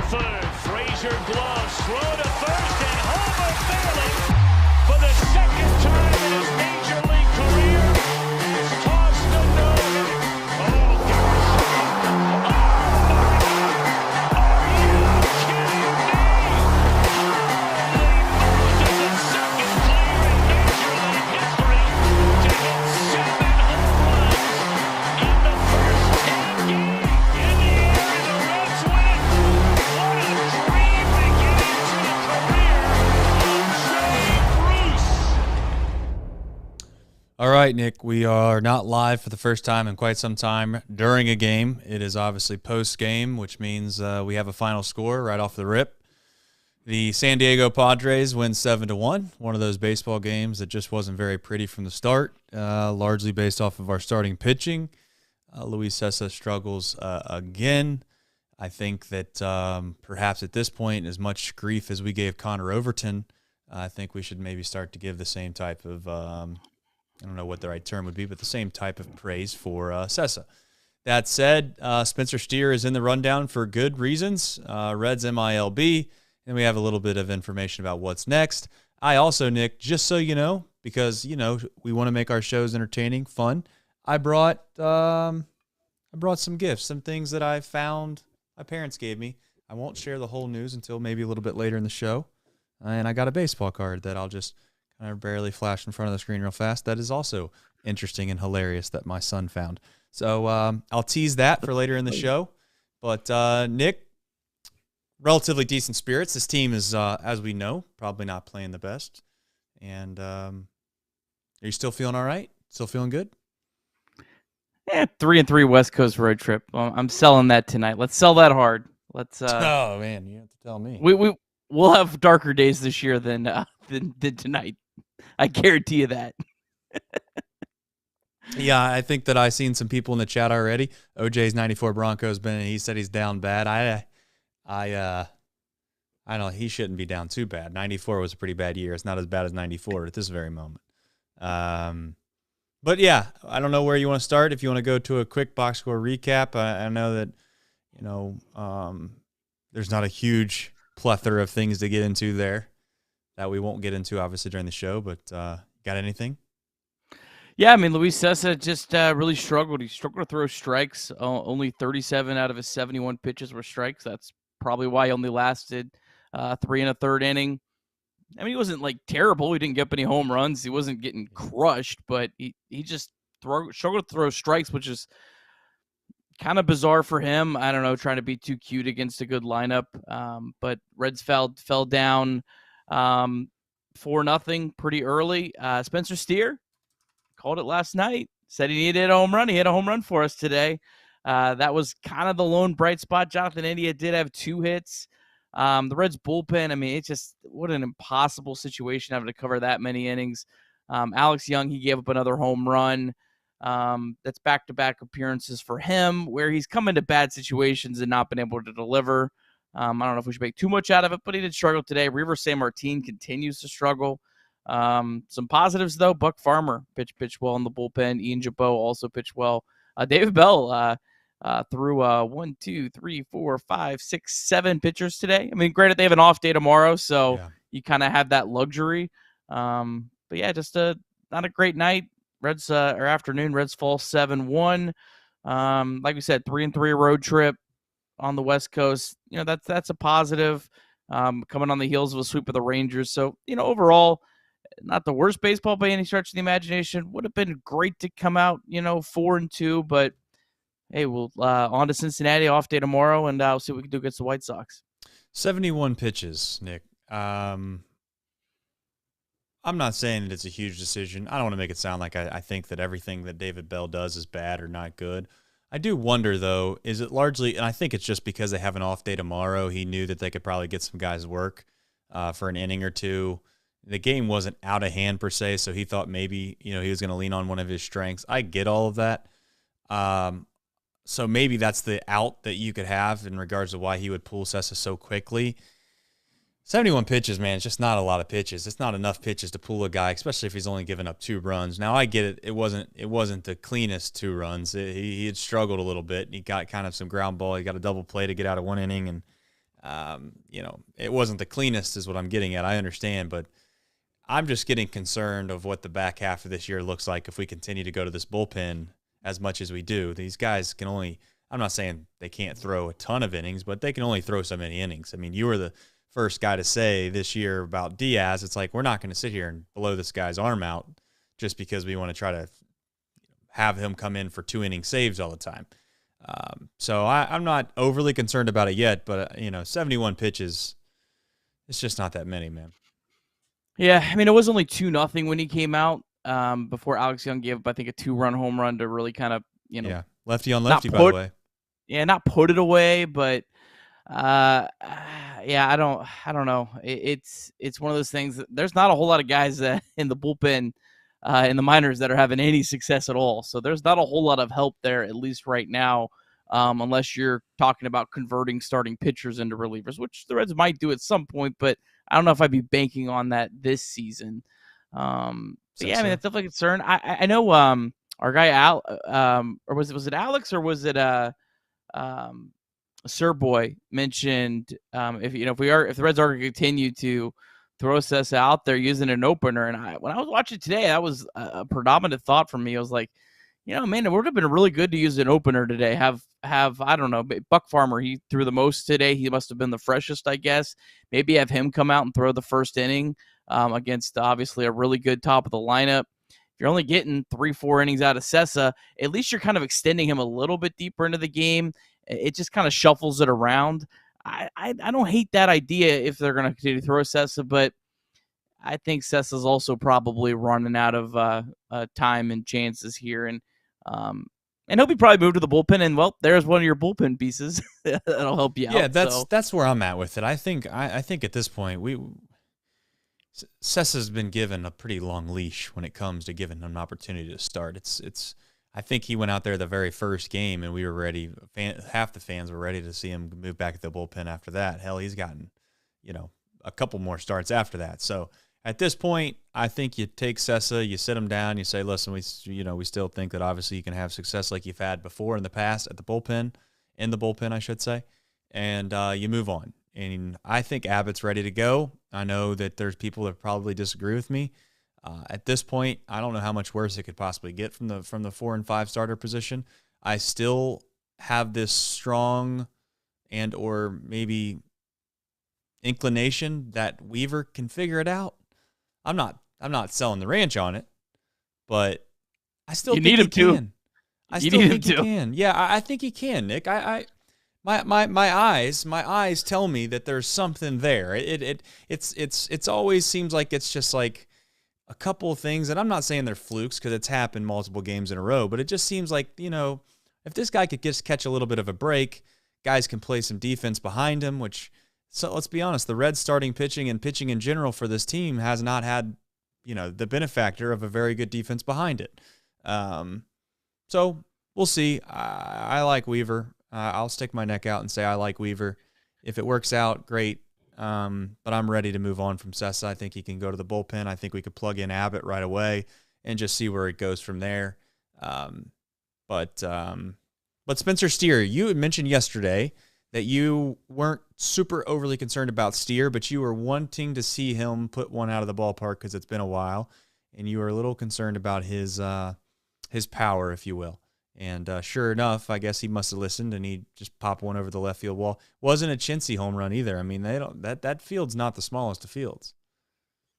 third. Frazier gloves, throw to first, and Homer Bailey, for the second time in his major league career, is tossed a no-hitter. Oh, gosh. Oh, my God. Are you kidding me? Holy Moses, the second player in major league history to hit 7 home runs in the first 10 games. In the air, and the Reds win. What a dream to get into the career of Jay Bruce. All right, Nick, we are not live for the first time in quite some time during a game. It is obviously post-game, which means we have a final score right off the rip. The San Diego Padres win 7-1, one of those baseball games that just wasn't very pretty from the start, largely based off of our starting pitching. Luis Cessa struggles again. I think that perhaps at this point, as much grief as we gave Connor Overton, I think we should maybe start to give the same type of I don't know what the right term would be, but the same type of praise for Cessa. That said, Spencer Steer is in the rundown for good reasons. Reds MILB, and we have a little bit of information about what's next. I also, Nick, just so you know, because, you know, we want to make our shows entertaining, fun, I brought some gifts, some things that I found my parents gave me. I won't share the whole news until maybe a little bit later in the show. And I got a baseball card that I'll just kind of barely flash in front of the screen real fast. That is also interesting and hilarious that my son found. So I'll tease that for later in the show. But Nick, relatively decent spirits. This team is, as we know, probably not playing the best. And are you still feeling all right? Still feeling good? Yeah, 3-3 West Coast road trip. I'm selling that tonight. Let's sell that hard. Let's. Oh man, you have to tell me. We'll have darker days this year than tonight. I guarantee you that. Yeah, I think that I've seen some people in the chat already. OJ's 94 Broncos been. He said he's down bad. I don't know. He shouldn't be down too bad. 94 was a pretty bad year. It's not as bad as 94 at this very moment. But yeah, I don't know where you want to start. If you want to go to a quick box score recap, I know that there's not a huge plethora of things to get into there that we won't get into obviously during the show. But got anything? Yeah, I mean, Luis Cessa just really struggled. He struggled to throw strikes. Only 37 out of his 71 pitches were strikes. That's probably why he only lasted 3 1/3 inning. I mean, he wasn't like terrible. He didn't get up any home runs. He wasn't getting crushed, but he just struggled to throw strikes, which is kind of bizarre for him. I don't know, trying to be too cute against a good lineup. But Reds fell down 4-0 pretty early. Spencer Steer called it last night. Said he needed a home run. He hit a home run for us today. That was kind of the lone bright spot. Jonathan India did have 2 hits. The Reds bullpen, I mean, it's just what an impossible situation having to cover that many innings. Alex Young, he gave up another home run. That's back-to-back appearances for him where he's come into bad situations and not been able to deliver. I don't know if we should make too much out of it, but he did struggle today. River San Martin continues to struggle. Some positives, though. Buck Farmer pitched well in the bullpen. Ian Jabot also pitched well. David Bell threw 1, 2, 3, 4, 5, 6, 7 pitchers today. I mean, granted, they have an off day tomorrow, so you kind of have that luxury. But yeah, just not a great night. Reds or afternoon. Reds fall 7-1. Like we said, 3-3 road trip on the West Coast. You know, that's a positive. Coming on the heels of a sweep of the Rangers. So, you know, overall, not the worst baseball by any stretch of the imagination. Would have been great to come out, 4-2, but hey, we'll on to Cincinnati, off day tomorrow, and we'll see what we can do against the White Sox. 71 pitches, Nick. I'm not saying that it's a huge decision. I don't want to make it sound like I think that everything that David Bell does is bad or not good. I do wonder, though, is it largely, and I think it's just because they have an off day tomorrow, he knew that they could probably get some guys work for an inning or two. The game wasn't out of hand per se, so he thought maybe, he was going to lean on one of his strengths. I get all of that. So maybe that's the out that you could have in regards to why he would pull Cessa so quickly. 71 pitches, man, it's just not a lot of pitches. It's not enough pitches to pull a guy, especially if he's only given up 2 runs. Now, I get it. It wasn't the cleanest 2 runs. He had struggled a little bit. He got kind of some ground ball. He got a double play to get out of 1 inning, and It wasn't the cleanest is what I'm getting at. I understand, but I'm just getting concerned of what the back half of this year looks like if we continue to go to this bullpen as much as we do. These guys can only, I'm not saying they can't throw a ton of innings, but they can only throw so many innings. I mean, you were the first guy to say this year about Diaz. It's like, we're not going to sit here and blow this guy's arm out just because we want to try to have him come in for 2-inning saves all the time. So I'm not overly concerned about it yet, but 71 pitches, it's just not that many, man. Yeah, I mean, it was only 2-0 when he came out before Alex Young gave up, I think, a 2-run home run to really kind of, Yeah, lefty on lefty, by the way. Yeah, not put it away, but yeah, I don't know. It's one of those things that there's not a whole lot of guys in the bullpen in the minors that are having any success at all. So there's not a whole lot of help there, at least right now, unless you're talking about converting starting pitchers into relievers, which the Reds might do at some point, but I don't know if I'd be banking on that this season. Yeah, I mean, that's definitely a concern. I know our guy Al, or was it Alex, or was it Sir Boy mentioned if the Reds are going to continue to throw Sessa out there using an opener, and when I was watching today, that was a predominant thought for me. I was like, man, it would have been really good to use an opener today. Have I don't know, Buck Farmer, he threw the most today. He must have been the freshest, I guess. Maybe have him come out and throw the first inning against obviously a really good top of the lineup. If you're only getting 3-4 innings out of Sessa, at least you're kind of extending him a little bit deeper into the game. It just kind of shuffles it around. I don't hate that idea if they're going to continue to throw Sessa, but I think Sessa's also probably running out of time and chances here, and he'll be probably moved to the bullpen. And well, there's one of your bullpen pieces that'll help you out. Yeah, that's where I'm at with it. I think at this point Sessa's been given a pretty long leash when it comes to giving him an opportunity to start. I think he went out there the very first game, and we were ready. Half the fans were ready to see him move back to the bullpen after that. Hell, he's gotten, a couple more starts after that. So at this point, I think you take Sessa, you sit him down, you say, listen, we still think that obviously you can have success like you've had before in the past in the bullpen, I should say, and you move on. And I think Abbott's ready to go. I know that there's people that probably disagree with me. At this point, I don't know how much worse it could possibly get from the 4 and 5 starter position. I still have this strong and or maybe inclination that Weaver can figure it out. I'm not selling the ranch on it, but I still think he can. I still think he can. Yeah, I think he can, Nick. My eyes tell me that there's something there. It's always seems like it's just like a couple of things, and I'm not saying they're flukes because it's happened multiple games in a row, but it just seems like, if this guy could just catch a little bit of a break, guys can play some defense behind him, so let's be honest, the Reds starting pitching and pitching in general for this team has not had, the benefactor of a very good defense behind it. So we'll see. I like Weaver. I'll stick my neck out and say I like Weaver. If it works out, great. But I'm ready to move on from Sessa. I think he can go to the bullpen. I think we could plug in Abbott right away and just see where it goes from there. But Spencer Steer, you had mentioned yesterday that you weren't super overly concerned about Steer, but you were wanting to see him put one out of the ballpark because it's been a while, and you were a little concerned about his power, if you will. And sure enough, I guess he must have listened, and he just popped one over the left field wall. Wasn't a chintzy home run either. I mean, that field's not the smallest of fields.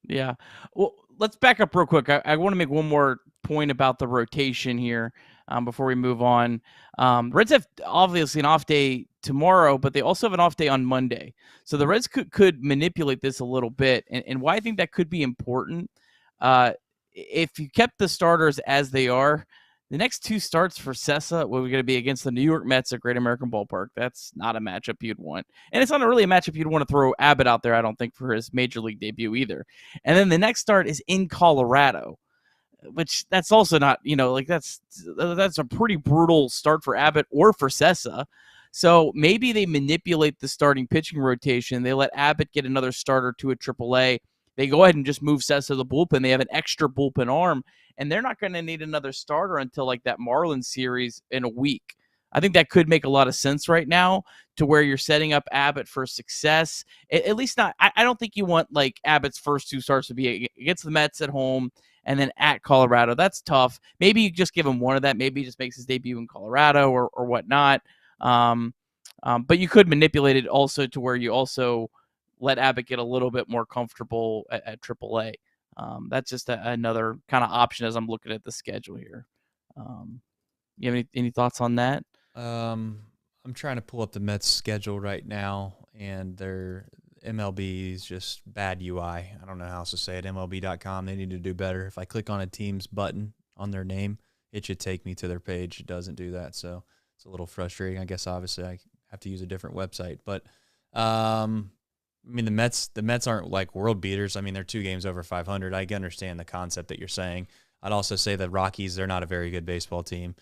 Yeah. Well, let's back up real quick. I want to make one more point about the rotation here before we move on. Reds have obviously an off day tomorrow, but they also have an off day on Monday. So the Reds could manipulate this a little bit. And why I think that could be important, if you kept the starters as they are, the next 2 starts for Sessa were going to be against the New York Mets at Great American Ballpark. That's not a matchup you'd want. And it's not really a matchup you'd want to throw Abbott out there, I don't think, for his Major League debut either. And then the next start is in Colorado, which that's also not, that's a pretty brutal start for Abbott or for Sessa. So maybe they manipulate the starting pitching rotation. They let Abbott get another starter to a AAA. They go ahead and just move Sessa to the bullpen. They have an extra bullpen arm, and they're not going to need another starter until like that Marlins series in a week. I think that could make a lot of sense right now, to where you're setting up Abbott for success. At least not. I don't think you want like Abbott's first 2 starts to be against the Mets at home and then at Colorado. That's tough. Maybe you just give him one of that. Maybe he just makes his debut in Colorado or whatnot. But you could manipulate it also to where you also let Abbott get a little bit more comfortable at AAA. That's just another kind of option as I'm looking at the schedule here. You have any thoughts on that? I'm trying to pull up the Mets schedule right now, and their MLB is just bad UI. I don't know how else to say it. MLB.com, they need to do better. If I click on a team's button on their name, it should take me to their page. It doesn't do that, so it's a little frustrating. I guess obviously I have to use a different website. But I mean, the Mets aren't like world beaters. I mean, they're 2 games over 500. I understand the concept that you're saying. I'd also say that Rockies, they're not a very good baseball team.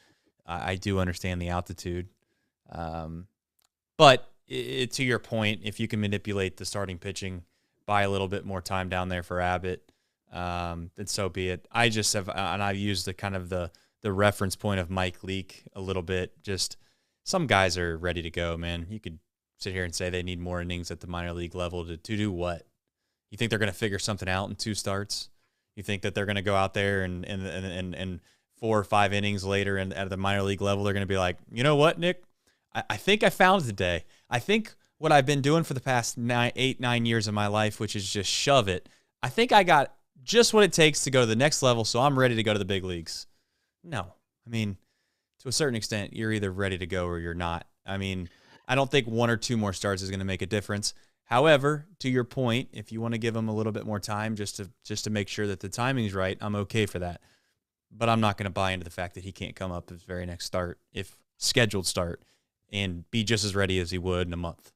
I do understand the altitude. But to your point, if you can manipulate the starting pitching, buy a little bit more time down there for Abbott, then so be it. I just have, and I've used the kind of the reference point of Mike Leake a little bit. Just some guys are ready to go, man. You could sit here and say they need more innings at the minor league level to do what? You think they're going to figure something out in 2 starts? You think that they're going to go out there and 4 or 5 innings later and at the minor league level, they're going to be like, you know what, Nick? I think I found it today. I think what I've been doing for the past 8, 9 years of my life, which is just shove it. I think I got just what it takes to go to the next level, so I'm ready to go to the big leagues. No. I mean, to a certain extent, you're either ready to go or you're not. I mean, I don't think 1 or 2 more starts is going to make a difference. However, to your point, if you want to give him a little bit more time just to make sure that the timing's right, I'm okay for that. But I'm not going to buy into the fact that he can't come up his very next start, if scheduled start, and be just as ready as he would in a month.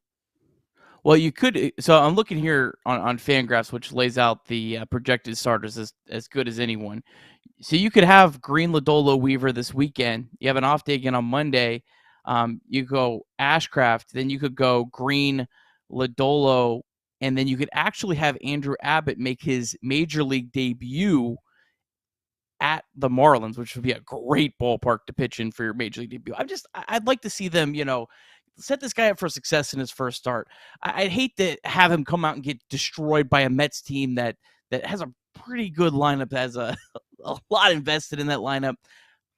Well, you could. So I'm looking here on Fangraphs, which lays out the projected starters as good as anyone. So you could have Green, Lodolo, Weaver this weekend. You have an off day again on Monday. You go Ashcraft, then you could go Green, Lodolo, and then you could actually have Andrew Abbott make his major league debut at the Marlins, which would be a great ballpark to pitch in for your major league debut. I'd like to see them, set this guy up for success in his first start. I'd hate to have him come out and get destroyed by a Mets team that has a pretty good lineup, has a lot invested in that lineup.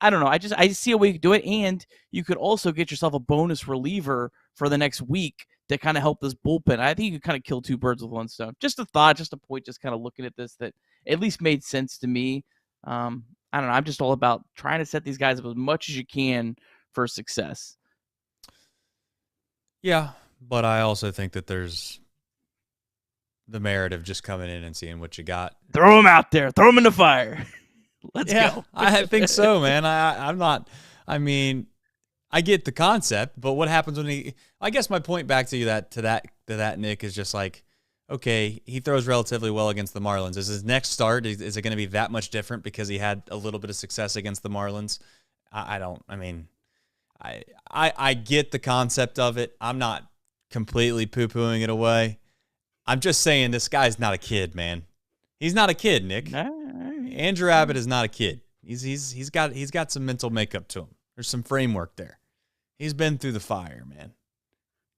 I don't know. I see a way you could do it, and you could also get yourself a bonus reliever for the next week to kind of help this bullpen. I think you could kind of kill 2 birds with 1 stone. Just a thought, just a point, just kind of looking at this that at least made sense to me. I don't know. I'm just all about trying to set these guys up as much as you can for success. Yeah, but I also think that there's the merit of just coming in and seeing what you got. Throw them out there. Throw them in the fire. Let's go. I think so, man. I'm not. I mean, I get the concept, but what happens when I guess my point back to you to that Nick is just like, okay, he throws relatively well against the Marlins. Is his next start, is it going to be that much different because he had a little bit of success against the Marlins? I get the concept of it. I'm not completely poo-pooing it away. I'm just saying this guy's not a kid, man. He's not a kid, Nick. Andrew Abbott is not a kid. He's got some mental makeup to him. There's some framework there. He's been through the fire, man.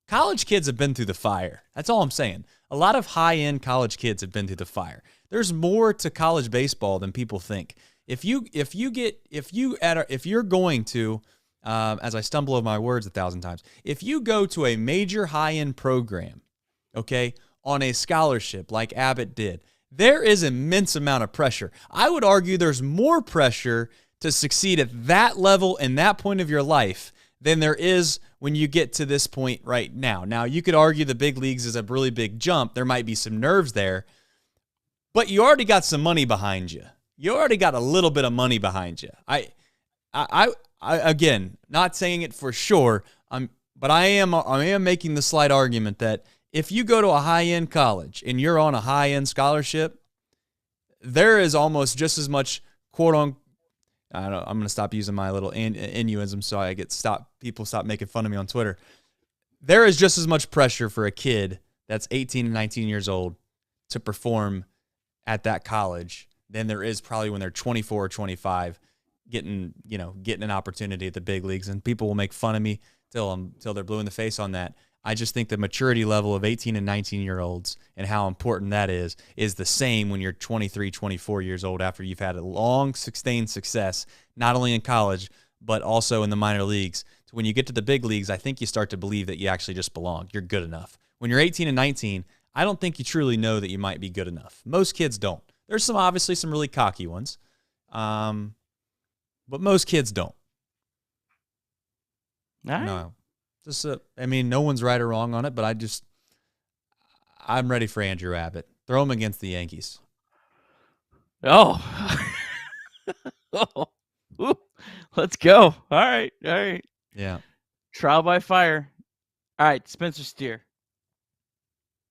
College kids have been through the fire. That's all I'm saying. A lot of high-end college kids have been through the fire. There's more to college baseball than people think. If you're going to, as I stumble over my words 1,000 times, if you go to a major high-end program, okay, on a scholarship like Abbott did, there is immense amount of pressure. I would argue there's more pressure to succeed at that level and that point of your life than there is when you get to this point right now. Now, you could argue the big leagues is a really big jump. There might be some nerves there, but you already got some money behind you. You already got a little bit of money behind you. I again, not saying it for sure, but I am making the slight argument that if you go to a high-end college and you're on a high-end scholarship, there is almost just as much quote-unquote, I don't know, I'm going to stop using my little innuism so people stop making fun of me on Twitter. There is just as much pressure for a kid that's 18 and 19 years old to perform at that college than there is probably when they're 24 or 25 getting an opportunity at the big leagues, and people will make fun of me till they're blue in the face on that. I just think the maturity level of 18 and 19-year-olds and how important that is the same when you're 23, 24 years old after you've had a long, sustained success, not only in college, but also in the minor leagues. So when you get to the big leagues, I think you start to believe that you actually just belong. You're good enough. When you're 18 and 19, I don't think you truly know that you might be good enough. Most kids don't. There's obviously some really cocky ones, but most kids don't. All right. No. No one's right or wrong on it, but I'm ready for Andrew Abbott. Throw him against the Yankees. Oh. Oh. Ooh. Let's go. All right. Yeah. Trial by fire. All right, Spencer Steer.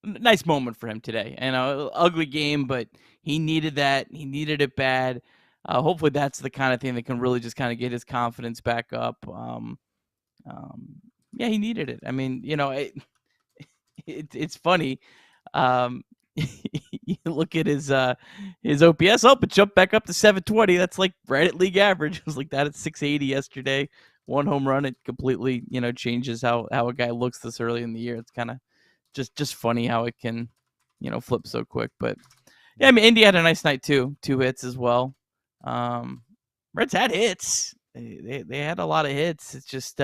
Nice moment for him today. Ugly game, but he needed that. He needed it bad. Hopefully that's the kind of thing that can really just kind of get his confidence back up. Yeah, he needed it. I mean, it's funny. You look at his OPS up, it jumped back up to 720. That's like right at league average. It was like that at 680 yesterday. 1 home run. It completely, changes how a guy looks this early in the year. It's kind of just funny how it can, flip so quick. But yeah, I mean, Indy had a nice night too. 2 hits as well. Reds had hits. They had a lot of hits. It's just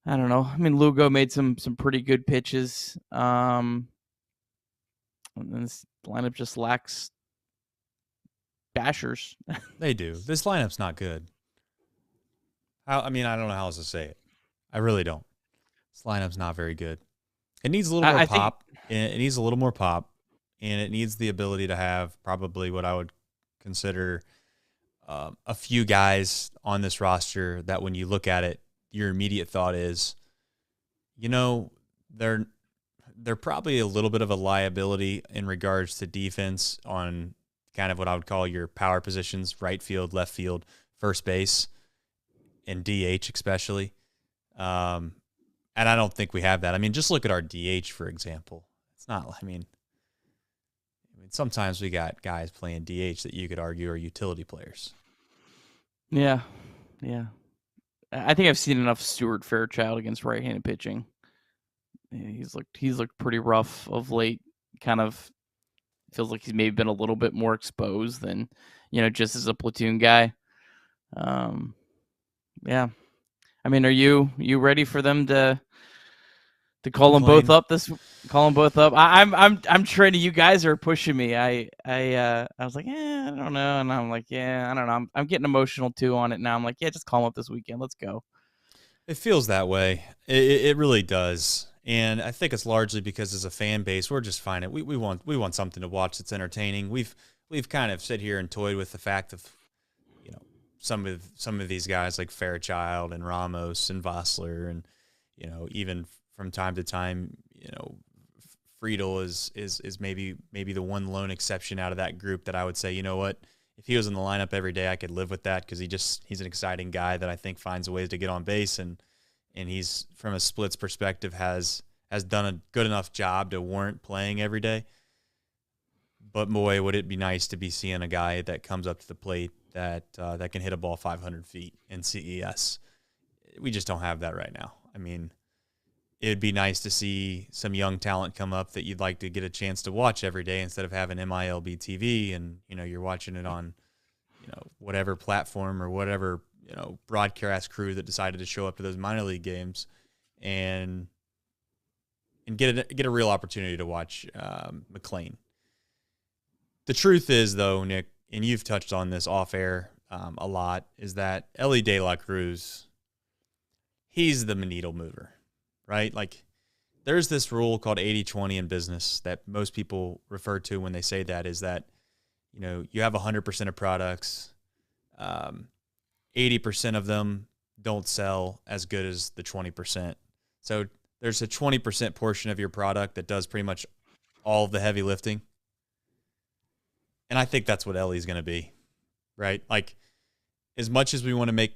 I don't know. I mean, Lugo made some pretty good pitches. And this lineup just lacks bashers. They do. This lineup's not good. I don't know how else to say it. I really don't. This lineup's not very good. It needs a little more pop. It needs a little more pop, and it needs the ability to have probably what I would consider a few guys on this roster that when you look at it, your immediate thought is, they're probably a little bit of a liability in regards to defense on kind of what I would call your power positions, right field, left field, first base, and DH especially. And I don't think we have that. I mean, just look at our DH, for example. It's not, sometimes we got guys playing DH that you could argue are utility players. Yeah. I think I've seen enough Stuart Fairchild against right-handed pitching. Yeah, he's looked pretty rough of late. Kind of feels like he's maybe been a little bit more exposed than, just as a platoon guy. Yeah. I mean, are you ready for them to call them both up? Call them both up. I'm training. You guys are pushing me. I was like, I don't know, and I'm like, I don't know. I'm getting emotional too on it now. I'm like, just call them up this weekend. Let's go. It feels that way. It really does, and I think it's largely because as a fan base, we're just finding we want something to watch that's entertaining. We've kind of sit here and toyed with the fact of, some of these guys like Fairchild and Ramos and Vossler and, even from time to time, Friedel is maybe the one lone exception out of that group that I would say, you know what, if he was in the lineup every day, I could live with that because he's an exciting guy that I think finds ways to get on base and he's, from a splits perspective, has done a good enough job to warrant playing every day. But boy, would it be nice to be seeing a guy that comes up to the plate that can hit a ball 500 feet in CES. We just don't have that right now. I mean, it'd be nice to see some young talent come up that you'd like to get a chance to watch every day instead of having MILB TV and, you're watching it on, whatever platform or whatever, broadcast crew that decided to show up to those minor league games and get a real opportunity to watch McLean. The truth is, though, Nick, and you've touched on this off air a lot, is that Elly De La Cruz, he's the needle mover, right? Like, there's this rule called 80-20 in business that most people refer to when they say that, is that, you have 100% of products, 80% of them don't sell as good as the 20%. So there's a 20% portion of your product that does pretty much all of the heavy lifting. And I think that's what Ellie's going to be, right? Like, as much as we want to make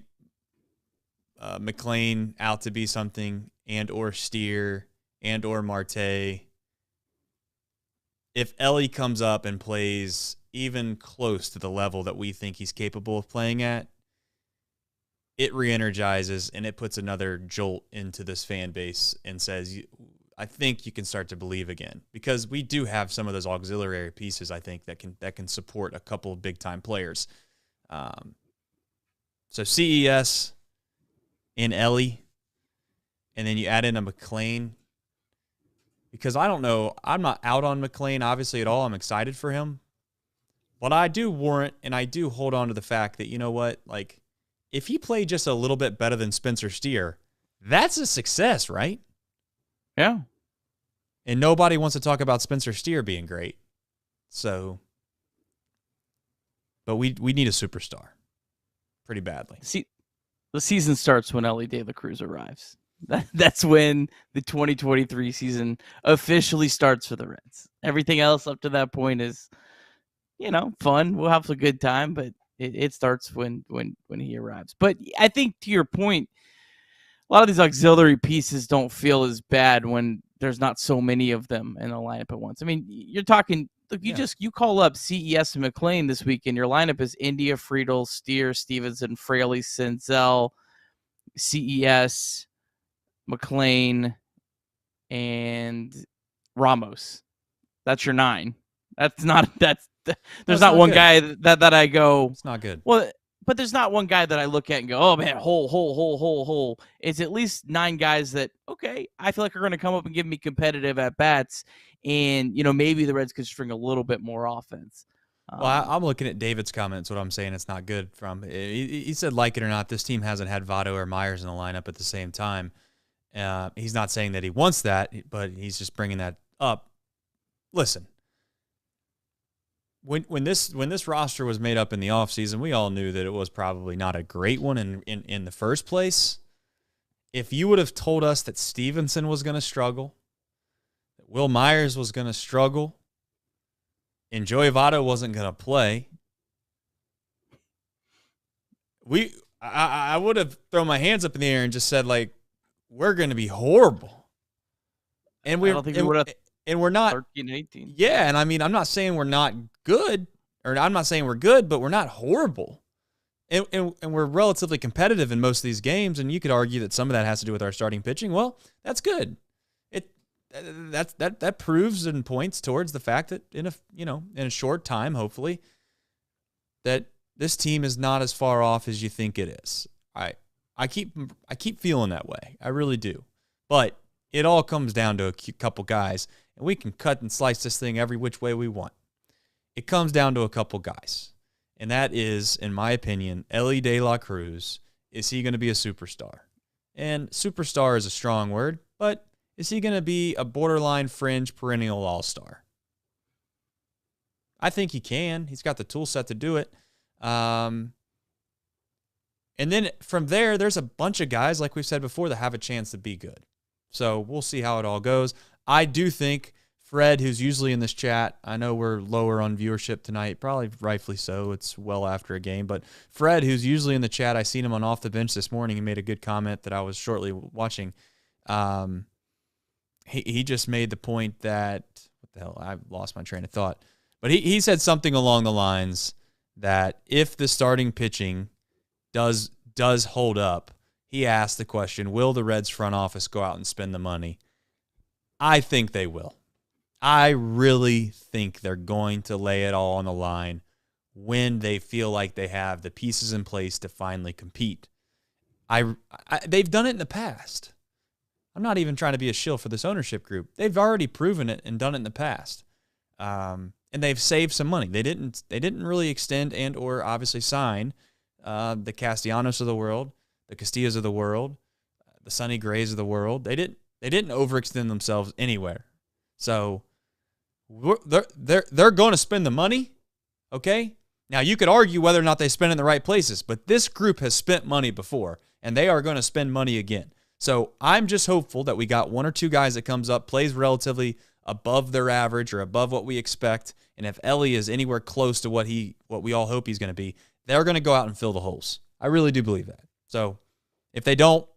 McLean out to be something and or Steer and or Marte, if Ellie comes up and plays even close to the level that we think he's capable of playing at, it re-energizes and it puts another jolt into this fan base and says, I think you can start to believe again, because we do have some of those auxiliary pieces, I think, that can support a couple of big-time players. So CES and Ellie, and then you add in a McLean, because I don't know, I'm not out on McLean, obviously, at all. I'm excited for him. But I do warrant and I do hold on to the fact that, you know what, like, if he played just a little bit better than Spencer Steer, that's a success, right? Yeah. And nobody wants to talk about Spencer Steer being great. So, but we need a superstar pretty badly. See, the season starts when Ellie De La Cruz arrives. That's when the 2023 season officially starts for the Reds. Everything else up to that point is, fun. We'll have a good time, but it starts when he arrives. But I think, to your point, a lot of these auxiliary pieces don't feel as bad when there's not so many of them in the lineup at once. I mean, you're talking, look, you call up CES and McLean this week, and your lineup is India, Friedel, Steer, Stevenson, Fraley, Senzel, CES, McLean, and Ramos. That's your 9. There's not one guy that I go, it's not good. Well, but there's not one guy that I look at and go, oh man, hole. It's at least 9 guys that, okay, I feel like are going to come up and give me competitive at bats, and maybe the Reds could string a little bit more offense. Well, I'm looking at David's comments. What I'm saying, it's not good from. He said, like it or not, this team hasn't had Votto or Myers in the lineup at the same time. He's not saying that he wants that, but he's just bringing that up. Listen, when this roster was made up in the offseason, we all knew that it was probably not a great one in the first place. If you would have told us that Stevenson was going to struggle, that Will Myers was going to struggle, and Joey Votto wasn't going to play, I would have thrown my hands up in the air and just said, like, we're going to be horrible. And I don't think we would have. And we're not 13 and 18. Yeah, and I mean, I'm not saying we're not good, or I'm not saying we're good, but we're not horrible. And we're relatively competitive in most of these games, and you could argue that some of that has to do with our starting pitching. Well, that's good. That proves and points towards the fact that in a short time, hopefully, that this team is not as far off as you think it is. I keep feeling that way. I really do. But it all comes down to a couple guys, and we can cut and slice this thing every which way we want. It comes down to a couple guys, and that is, in my opinion, Ellie De La Cruz. Is he going to be a superstar? And superstar is a strong word, but is he going to be a borderline fringe perennial all-star? I think he can. He's got the tool set to do it. And then from there, there's a bunch of guys, like we've said before, that have a chance to be good. So we'll see how it all goes. I do think Fred, who's usually in this chat, I know we're lower on viewership tonight, probably rightfully so. It's well after a game. But Fred, who's usually in the chat, I seen him on Off the Bench this morning. He made a good comment that I was shortly watching. He just made the point that, what the hell, I've lost my train of thought. But he said something along the lines that if the starting pitching does hold up, he asked the question, will the Reds front office go out and spend the money? I think they will. I really think they're going to lay it all on the line when they feel like they have the pieces in place to finally compete. They've done it in the past. I'm not even trying to be a shill for this ownership group. They've already proven it and done it in the past. And they've saved some money. They didn't really extend and or obviously sign the Castellanos of the world, the Castillos of the world, the Sonny Grays of the world. They didn't overextend themselves anywhere. So they're going to spend the money, okay? Now, you could argue whether or not they spend it in the right places, but this group has spent money before, and they are going to spend money again. So I'm just hopeful that we got one or two guys that comes up, plays relatively above their average or above what we expect, and if Ellie is anywhere close to what we all hope he's going to be, they're going to go out and fill the holes. I really do believe that. So if they don't,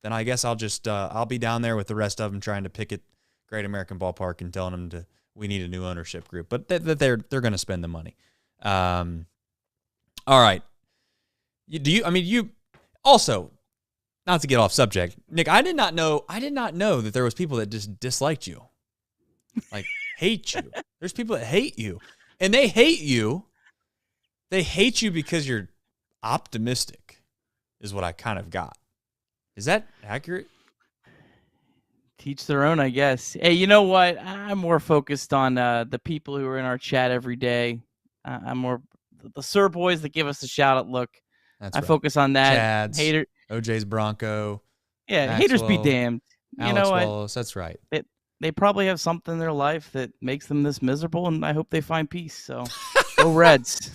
then I guess I'll just I'll be down there with the rest of them trying to pick at Great American Ballpark and telling them to we need a new ownership group. But they're going to spend the money. All right. You also, not to get off subject, Nick, I did not know that there was people that just disliked you. Like, hate you. There's people that hate you. And they hate you. They hate you because you're optimistic, is what I kind of got. Is that accurate? Teach their own, I guess. Hey, you know what? I'm more focused on the people who are in our chat every day. I'm more the Sir Boys that give us a shout out. Look, That's I right. focus on that. Chads, Hater, OJ's Bronco. yeah, Maxwell, haters be damned. You Alex know what? Wallace, that's right. They probably have something in their life that makes them this miserable, and I hope they find peace. So, go Reds.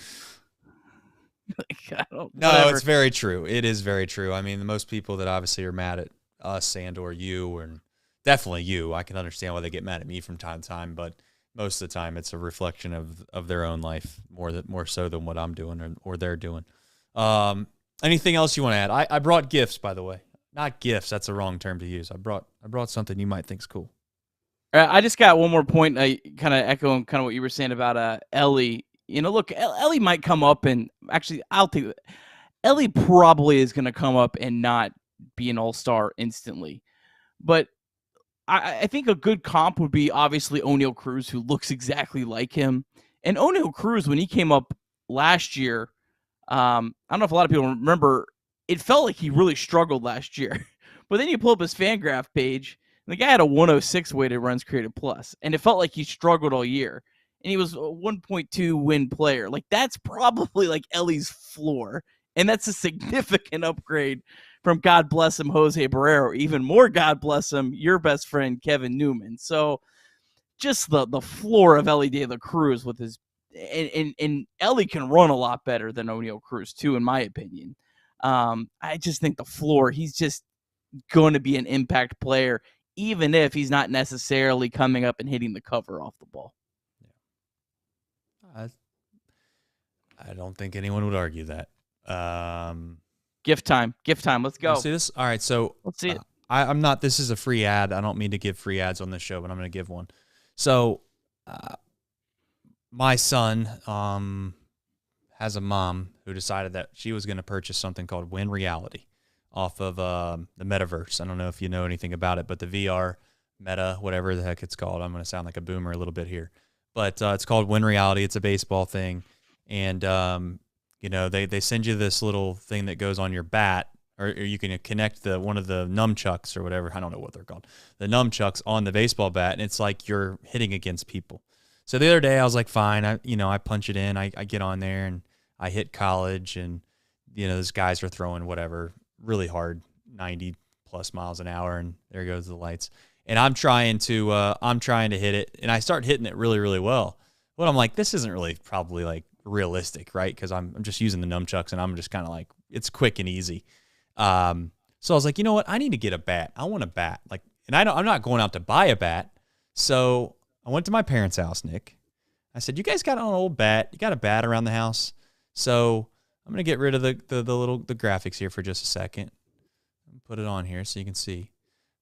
No, it's very true. It is very true. I mean, the most people that obviously are mad at us and or you, and definitely you, I can understand why they get mad at me from time to time, but most of the time it's a reflection of their own life more so than what I'm doing or they're doing. Anything else you want to add? I brought gifts, by the way. Not gifts. That's the wrong term to use. I brought something you might think's cool. I just got one more point, kind of echoing kind of what you were saying about Ellie. You know, look, Ellie might come up and actually, I'll take it. Ellie probably is going to come up and not be an all-star instantly. But I think a good comp would be obviously O'Neal Cruz, who looks exactly like him. And O'Neal Cruz, when he came up last year, I don't know if a lot of people remember, it felt like he really struggled last year. But then you pull up his Fangraph page, and the guy had a 106 weighted runs created plus, and it felt like he struggled all year. And he was a 1.2 win player. Like, that's probably like Ellie's floor. And that's a significant upgrade from, God bless him, Jose Barrero. Even more, God bless him, your best friend, Kevin Newman. So just the floor of Ellie De La Cruz with his and Ellie can run a lot better than O'Neal Cruz, too, in my opinion. I just think the floor, he's just going to be an impact player, even if he's not necessarily coming up and hitting the cover off the ball. I don't think anyone would argue that. Gift time. Let's go. See this? All right, so let's see it. I'm not. This is a free ad. I don't mean to give free ads on this show, but I'm going to give one. So, my son has a mom who decided that she was going to purchase something called Win Reality off of the metaverse. I don't know if you know anything about it, but the VR meta, whatever the heck it's called. I'm going to sound like a boomer a little bit here. But it's called Win Reality. It's a baseball thing. And, they send you this little thing that goes on your bat, or you can connect one of the nunchucks or whatever. I don't know what they're called. The nunchucks on the baseball bat, and it's like you're hitting against people. So the other day I was like, fine. I punch it in. I get on there, and I hit college, and, those guys are throwing whatever really hard, 90-plus miles an hour, and there goes the lights. And I'm trying to hit it, and I start hitting it really, really well. But I'm like, this isn't really probably like realistic, right? Because I'm just using the nunchucks, and I'm just kind of like, it's quick and easy. So I was like, you know what? I need to get a bat. I want a bat. Like, and I'm not going out to buy a bat. So I went to my parents' house, Nick. I said, you guys got an old bat? You got a bat around the house? So I'm gonna get rid of the graphics here for just a second. Put it on here so you can see.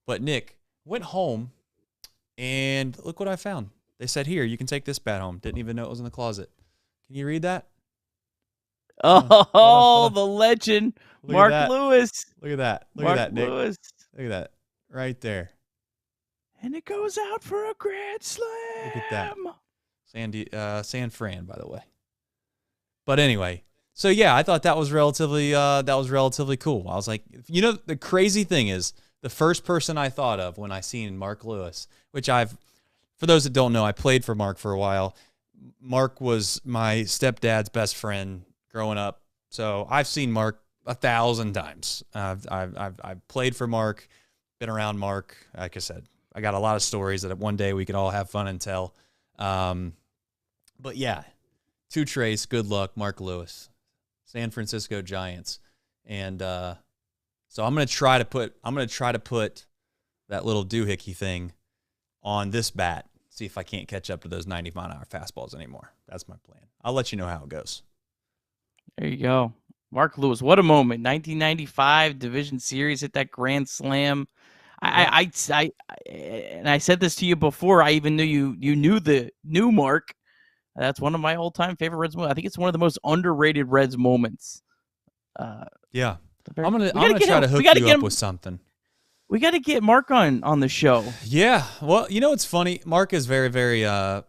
But Nick, went home, and look what I found. They said, here, you can take this bat home. Didn't even know it was in the closet. Can you read that? Oh, the legend, Mark Lewis. Look at that. Look at that, Nick. Look at that. Right there. And it goes out for a grand slam. Look at that. San Fran, by the way. But anyway, so yeah, I thought that was relatively cool. I was like, the crazy thing is, the first person I thought of when I seen Mark Lewis, which for those that don't know, I played for Mark for a while. Mark was my stepdad's best friend growing up. So I've seen Mark 1,000 times. I've played for Mark, been around Mark. Like I said, I got a lot of stories that one day we could all have fun and tell. But yeah, to Trace, good luck, Mark Lewis, San Francisco Giants. And, so I'm gonna try to put that little doohickey thing on this bat. See if I can't catch up to those 90-mile-an-hour fastballs anymore. That's my plan. I'll let you know how it goes. There you go, Mark Lewis. What a moment! 1995 Division Series, hit that grand slam. And I said this to you before. I even knew you knew the new Mark. That's one of my all-time favorite Reds moments. I think it's one of the most underrated Reds moments. Yeah. We I'm gonna gotta try to hook you up him. with something. We got to get Mark on the show. Yeah. Well, you know what's funny? Mark is very, very I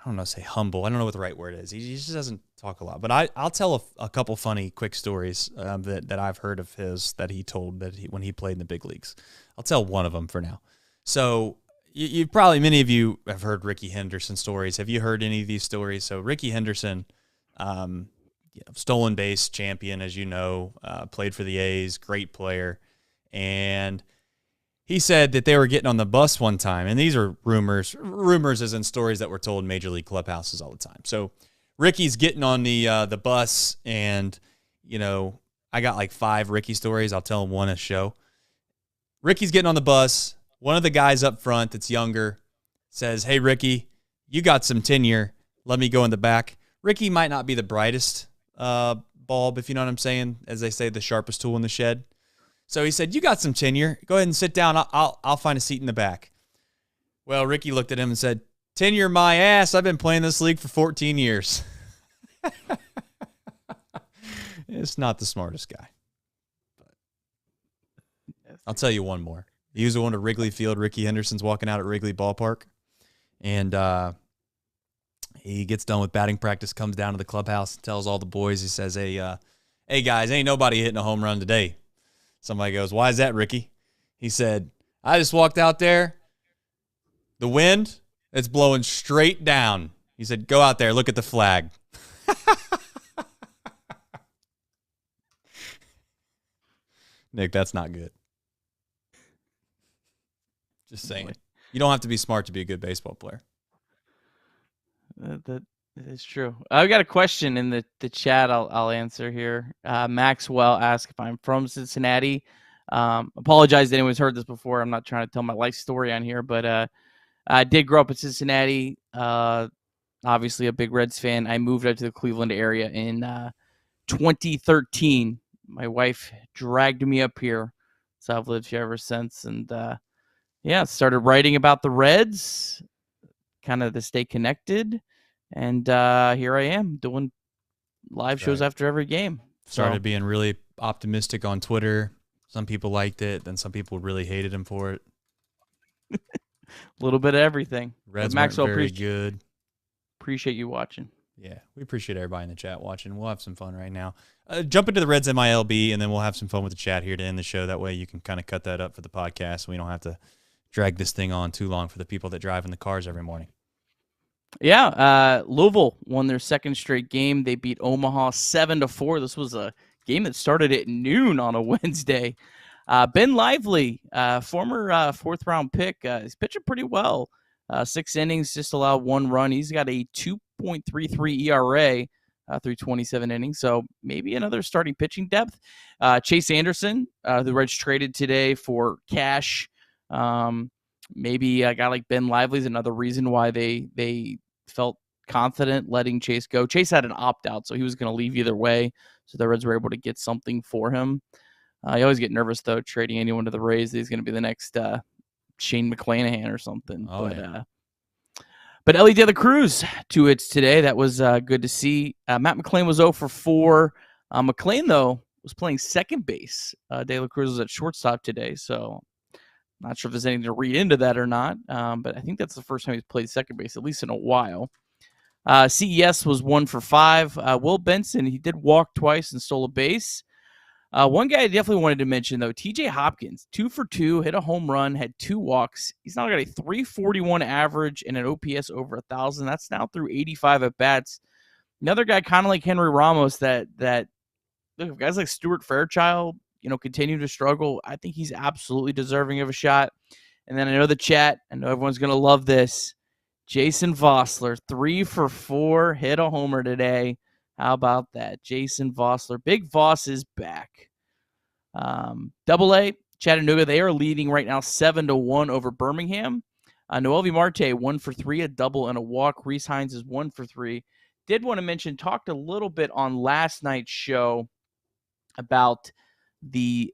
don't know, say humble. I don't know what the right word is. He just doesn't talk a lot. But I'll tell a couple funny, quick stories that I've heard of his that he told when he played in the big leagues. I'll tell one of them for now. So you probably, many of you have heard Ricky Henderson stories. Have you heard any of these stories? So Ricky Henderson, stolen base champion, as you know, played for the A's, great player. And he said that they were getting on the bus one time, and these are rumors as in stories that were told in Major League clubhouses all the time. So Ricky's getting on the bus, and, I got like 5 Ricky stories. I'll tell him one a show. Ricky's getting on the bus. One of the guys up front that's younger says, "Hey, Ricky, you got some tenure. Let me go in the back." Ricky might not be the brightest bulb, if you know what I'm saying, as they say, the sharpest tool in the shed. So he said, "You got some tenure. Go ahead and sit down. I'll find a seat in the back." Well, Ricky looked at him and said, "Tenure my ass. I've been playing this league for 14 years. It's not the smartest guy. But I'll tell you one more. He was going to Wrigley Field. Ricky Henderson's walking out at Wrigley Ballpark. And he gets done with batting practice, comes down to the clubhouse, tells all the boys, he says, hey guys, ain't nobody hitting a home run today." Somebody goes, "Why is that, Ricky?" He said, "I just walked out there. The wind, it's blowing straight down." He said, "Go out there, look at the flag." Nick, that's not good. Just saying. You don't have to be smart to be a good baseball player. That is true. I've got a question in the chat. I'll answer here. Maxwell asked if I'm from Cincinnati. Apologize to anyone who's heard this before. I'm not trying to tell my life story on here, but I did grow up in Cincinnati. Obviously a big Reds fan. I moved up to the Cleveland area in 2013. My wife dragged me up here, so I've lived here ever since. And started writing about the Reds, kind of to stay connected. And here I am doing live shows after every game. Started being really optimistic on Twitter. Some people liked it, then some people really hated him for it. A little bit of everything. Reds weren't very good. Appreciate you watching. Yeah, we appreciate everybody in the chat watching. We'll have some fun right now. Jump into the Reds MLB, and then we'll have some fun with the chat here to end the show. That way you can kind of cut that up for the podcast, so we don't have to drag this thing on too long for the people that drive in the cars every morning. Yeah, Louisville won their second straight game. They beat Omaha 7-4. This was a game that started at noon on a Wednesday. Ben Lively, former fourth-round pick, is pitching pretty well. 6 innings, just allowed 1 run. He's got a 2.33 ERA through 27 innings, so maybe another starting pitching depth. Chase Anderson, the Reds traded today for cash. Maybe a guy like Ben Lively is another reason why they felt confident letting Chase go. Chase had an opt-out, so he was going to leave either way, so the Reds were able to get something for him. You always get nervous, though, trading anyone to the Rays. He's going to be the next Shane McClanahan or something. But Ellie De La Cruz, 2 hits today. That was good to see. Matt McClain was 0 for 4. McClain, though, was playing second base. De La Cruz was at shortstop today, so not sure if there's anything to read into that or not, but I think that's the first time he's played second base, at least in a while. CES was 1 for 5. Will Benson, he did walk twice and stole a base. One guy I definitely wanted to mention, though, TJ Hopkins, 2 for 2, hit a home run, had 2 walks. He's now got a 341 average and an OPS over 1,000. That's now through 85 at-bats. Another guy kind of like Henry Ramos that look, guys like Stuart Fairchild, continue to struggle. I think he's absolutely deserving of a shot. And then I know the chat, I know everyone's going to love this. Jason Vossler, 3 for 4, hit a homer today. How about that? Jason Vossler. Big Voss is back. Double-A, Chattanooga, they are leading right now 7-1 over Birmingham. Noelvi Marte, 1 for 3, a double and a walk. Reese Hines is 1 for 3. Did want to mention, talked a little bit on last night's show about the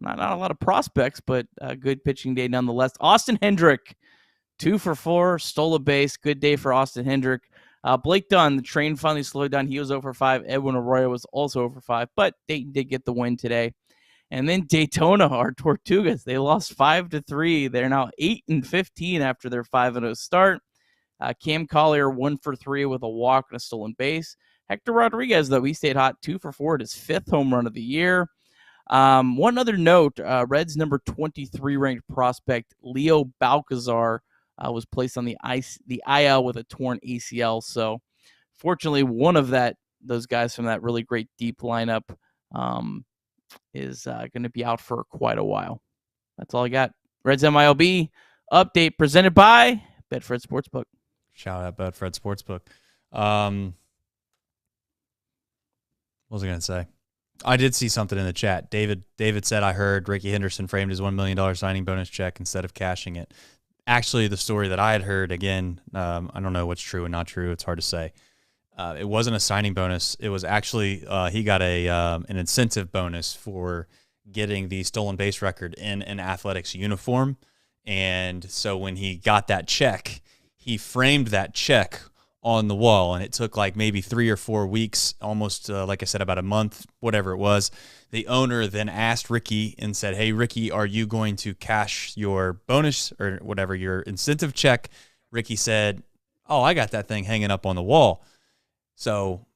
Not a lot of prospects, but a good pitching day nonetheless. Austin Hendrick, 2 for 4, stole a base. Good day for Austin Hendrick. Blake Dunn, the train finally slowed down. He was 0 for 5. Edwin Arroyo was also 0 for 5, but Dayton did get the win today. And then Daytona, our Tortugas, they lost 5-3. They're now 8-15 after their 5-0 start. Cam Collier 1 for 3 with a walk and a stolen base. Hector Rodriguez, though, he stayed hot, 2 for 4 at his 5th home run of the year. One other note, Reds number 23 ranked prospect Leo Balcazar was placed on the IL with a torn ACL. So fortunately, one of those guys from that really great deep lineup is going to be out for quite a while. That's all I got. Reds MILB update presented by Betfred Sportsbook. Shout out Betfred Sportsbook. What was I going to say? I did see something in the chat. David said, I heard Ricky Henderson framed his $1 million signing bonus check instead of cashing it. Actually, the story that I had heard, again, I don't know what's true and not true. It's hard to say. It wasn't a signing bonus. It was actually he got an incentive bonus for getting the stolen base record in an athletics uniform. And so when he got that check, he framed that check on the wall, and it took like maybe 3 or 4 weeks, almost like I said, about a month, whatever it was. The owner then asked Ricky and said, hey, Ricky, are you going to cash your bonus or whatever, your incentive check? Ricky said, oh, I got that thing hanging up on the wall. So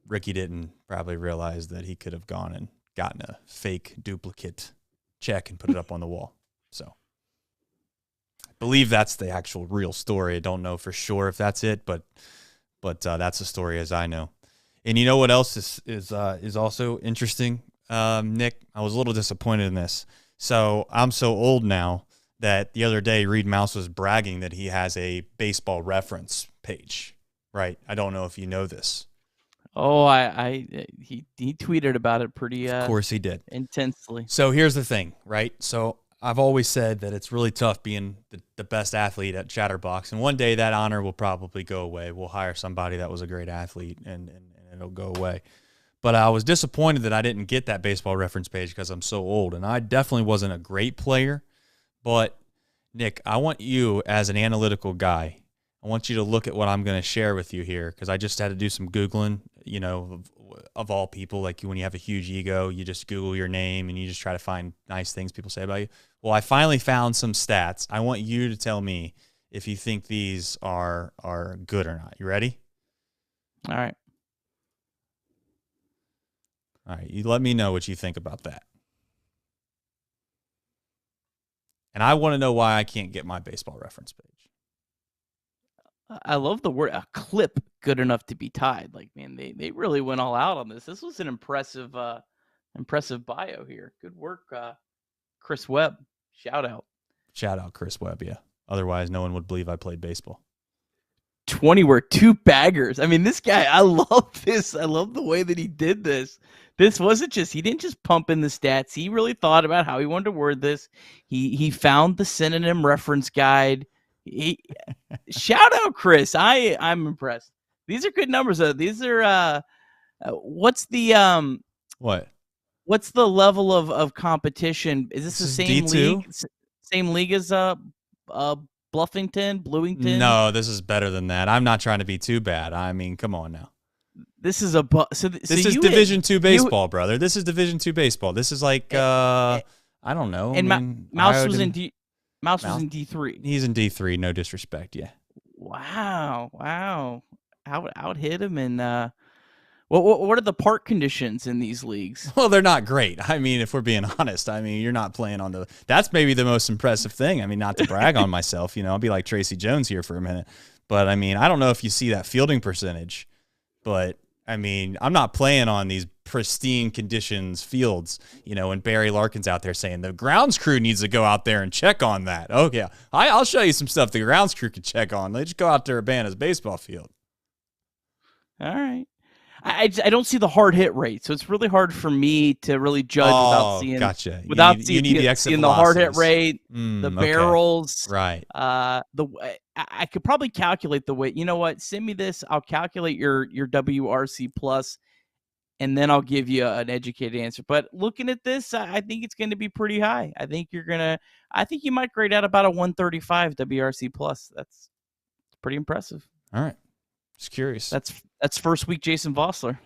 Ricky didn't probably realize that he could have gone and gotten a fake duplicate check and put it up on the wall. So I believe that's the actual real story. I don't know for sure if that's it, but that's the story as I know. And you know what else is also interesting, Nick? I was a little disappointed in this. So I'm so old now that the other day Reed Mouse was bragging that he has a baseball reference page. Right. I don't know if you know this. Oh, he tweeted about it pretty. Of course he did. Intensely. So here's the thing, right? So I've always said that it's really tough being the best athlete at Chatterbox, and one day that honor will probably go away. We'll hire somebody that was a great athlete, and it'll go away. But I was disappointed that I didn't get that baseball reference page because I'm so old, and I definitely wasn't a great player. But Nick, I want you as an analytical guy. I want you to look at what I'm going to share with you here because I just had to do some Googling, you know, of all people. Like when you have a huge ego, you just Google your name and you just try to find nice things people say about you. Well, I finally found some stats. I want you to tell me if you think these are good or not. You ready? All right. All right. You let me know what you think about that. And I want to know why I can't get my baseball reference page. I love the word a clip good enough to be tied. Like, man, they really went all out on this. This was an impressive bio here. Good work, Chris Webb. Shout out. Shout out Chris Webb, yeah. Otherwise, no one would believe I played baseball. 20 were 2 baggers. I mean, this guy, I love this. I love the way that he did this. This wasn't just, he didn't just pump in the stats. He really thought about how he wanted to word this. He found the synonym reference guide. Shout out Chris. I'm impressed. These are good numbers. These are what's the what's the level of competition? Is this the same D2? league? Same league as Bluffington, Blewington? No, this is better than that. I'm not trying to be too bad. I mean, come on now. This is this is Division II baseball, brother. This is Division II baseball. This is like I don't know. And Mouse was in D3. He's in D3. No disrespect. Yeah. Wow. Out hit him. And what are the park conditions in these leagues? Well, they're not great. I mean, if we're being honest, I mean, you're not playing on that's maybe the most impressive thing. I mean, not to brag on myself, I'll be like Tracy Jones here for a minute. But I mean, I don't know if you see that fielding percentage, but I mean, I'm not playing on these pristine conditions fields, and Barry Larkin's out there saying the grounds crew needs to go out there and check on that. Oh, yeah. I'll show you some stuff the grounds crew can check on. They just go out to Urbana's baseball field. All right. I don't see the hard hit rate, so it's really hard for me to really judge without seeing. Gotcha. Seeing the hard hit rate, the barrels, right? I could probably calculate the weight. You know what? Send me this. I'll calculate your WRC plus. and then I'll give you an educated answer. But looking at this, I think it's going to be pretty high. I think you might grade out about a 135 WRC plus. That's pretty impressive. All right. Just curious. That's first week Jason Vossler.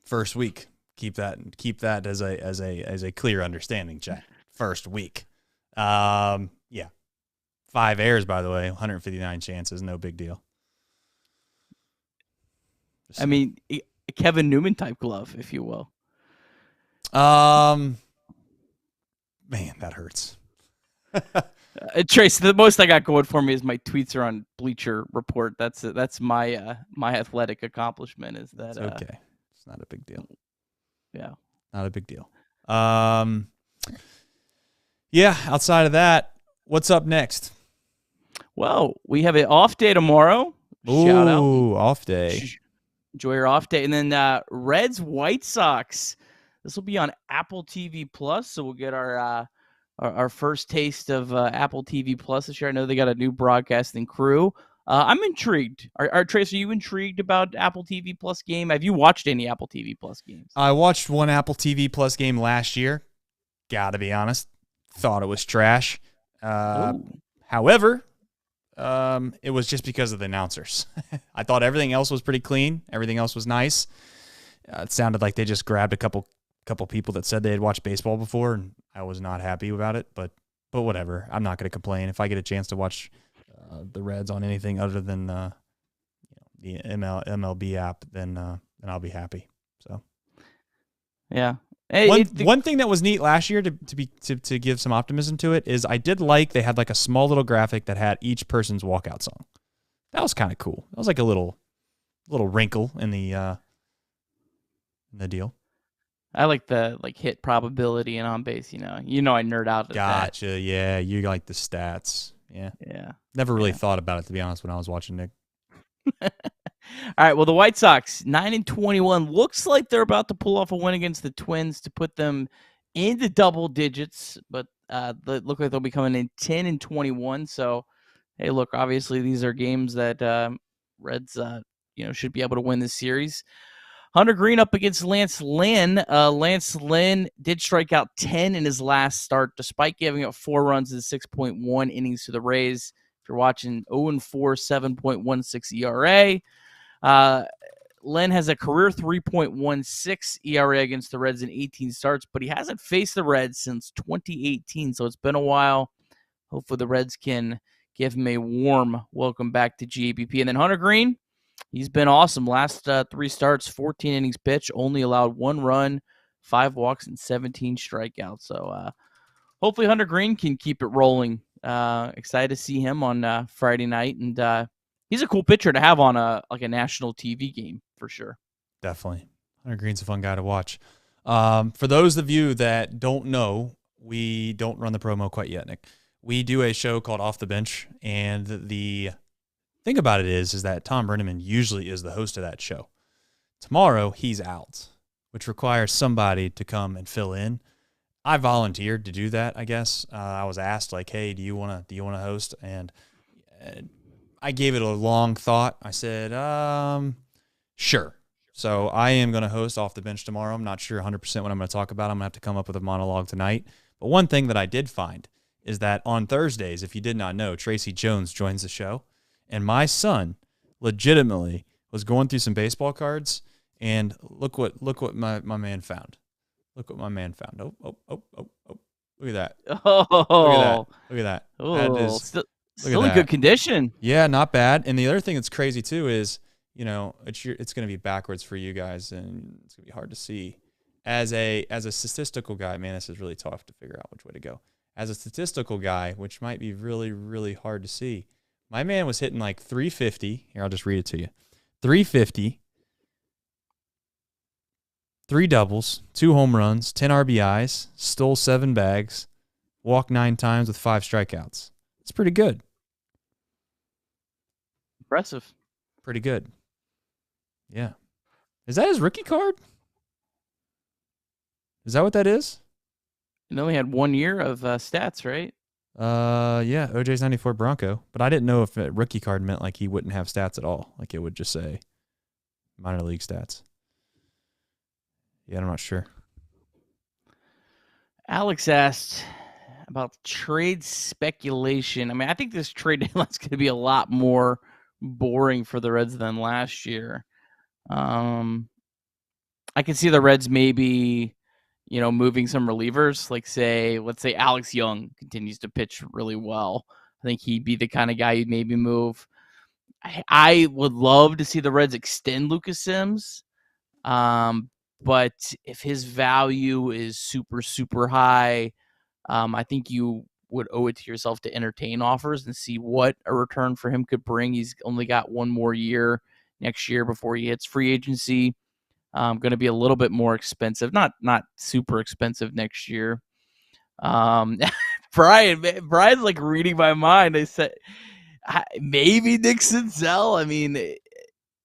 First week. Keep that as a clear understanding, Jack. First week. Yeah. 5 errors, by the way, 159 chances, no big deal. I mean, a Kevin Newman type glove, if you will. Man, that hurts. Tracy, the most I got going for me is my tweets are on Bleacher Report. That's my athletic accomplishment. Is that it's okay? It's not a big deal. Yeah, not a big deal. Yeah. Outside of that, what's up next? Well, we have an off day tomorrow. Ooh, shout out, off day. Enjoy your off day, and then Reds White Sox. This will be on Apple TV Plus, so we'll get our first taste of Apple TV Plus this year. I know they got a new broadcasting crew. I'm intrigued. Trace, are you intrigued about Apple TV Plus game? Have you watched any Apple TV Plus games? I watched one Apple TV Plus game last year. Gotta be honest. Thought it was trash. However, it was just because of the announcers. I thought everything else was pretty clean. Everything else was nice. It sounded like they just grabbed a couple people that said they had watched baseball before, and I was not happy about it. But whatever. I'm not going to complain. If I get a chance to watch the Reds on anything other than the MLB app, then I'll be happy. So yeah. Hey, one thing that was neat last year to give some optimism to it is I did like they had like a small little graphic that had each person's walkout song. That was kind of cool. That was like a little wrinkle in the deal. I like the hit probability and on base. You know I nerd out at Gotcha. that. Yeah, you like the stats. Yeah. Never really thought about it, to be honest, when I was watching Nick. All right, well, the White Sox, 9-21, looks like they're about to pull off a win against the Twins to put them into double digits, but they look like they'll be coming in 10-21. So, hey, look, obviously these are games that Reds, should be able to win this series. Hunter Green up against Lance Lynn. Lance Lynn did strike out 10 in his last start, despite giving up 4 runs in 6.1 innings to the Rays. If you're watching, 0-4, 7.16 ERA. Len has a career 3.16 ERA against the Reds in 18 starts, but he hasn't faced the Reds since 2018, so it's been a while. Hopefully the Reds can give him a warm welcome back to GABP. And then Hunter Green, he's been awesome. Last 3 starts, 14 innings pitched, only allowed 1 run, 5 walks, and 17 strikeouts. So hopefully Hunter Green can keep it rolling. Excited to see him on Friday night, and he's a cool pitcher to have on a national TV game for sure. Definitely. Hunter Green's a fun guy to watch. For those of you that don't know, we don't run the promo quite yet, Nick. We do a show called Off the Bench, and the thing about it is that Thom Brennaman usually is the host of that show. Tomorrow, he's out, which requires somebody to come and fill in. I volunteered to do that, I guess. I was asked, like, hey, do you want to host? And I gave it a long thought. I said, sure. So I am going to host Off the Bench tomorrow. I'm not sure 100% what I'm going to talk about. I'm going to have to come up with a monologue tonight. But one thing that I did find is that on Thursdays, if you did not know, Tracy Jones joins the show. And my son legitimately was going through some baseball cards, and look what my man found. Look what my man found. Oh. Look at that. Oh. Look at that. Oh, still in good condition. Yeah, not bad. And the other thing that's crazy too is, it's going to be backwards for you guys, and it's going to be hard to see. As a statistical guy, man, this is really tough to figure out which way to go. As a statistical guy, which might be really, really hard to see, my man was hitting like 350. Here, I'll just read it to you. 350, 3 doubles, 2 home runs, 10 RBIs, stole 7 bags, walked 9 times with 5 strikeouts. It's pretty good. Impressive. Pretty good. Yeah. Is that his rookie card? Is that what that is? And only had 1 year of stats, right? Yeah, OJ's 94 Bronco. But I didn't know if a rookie card meant like he wouldn't have stats at all. Like it would just say minor league stats. Yeah, I'm not sure. Alex asked about trade speculation. I mean, I think this trade deadline's going to be a lot more boring for the Reds than last year. I can see the Reds maybe, moving some relievers. Like let's say Alex Young continues to pitch really well. I think he'd be the kind of guy you'd maybe move. I would love to see the Reds extend Lucas Sims. But if his value is super, super high, I think you would owe it to yourself to entertain offers and see what a return for him could bring. He's only got one more year next year before he hits free agency. Going to be a little bit more expensive, not super expensive next year. Brian's like reading my mind. I said maybe Nick Senzel. I mean,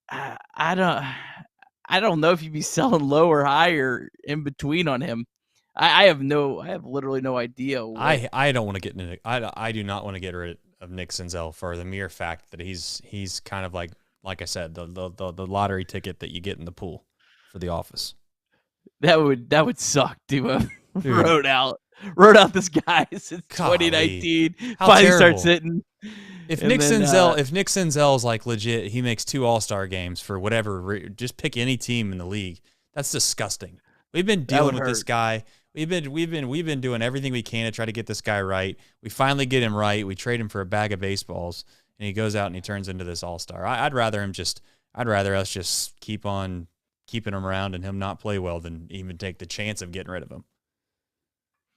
I don't know if you'd be selling low or high or in between on him. I have literally no idea. I don't want to get into I do not want to get rid of Nick Senzel for the mere fact that he's kind of like I said, the lottery ticket that you get in the pool for the office. That would suck to have wrote out this guy since 2019. How finally terrible. starts hitting. If Nick Senzel's like legit, he makes 2 All-Star games for whatever. Just pick any team in the league. That's disgusting. We've been dealing with this guy. We've been doing everything we can to try to get this guy right. We finally get him right. We trade him for a bag of baseballs, and he goes out and he turns into this All-Star. I'd rather us just keep on keeping him around and him not play well than even take the chance of getting rid of him.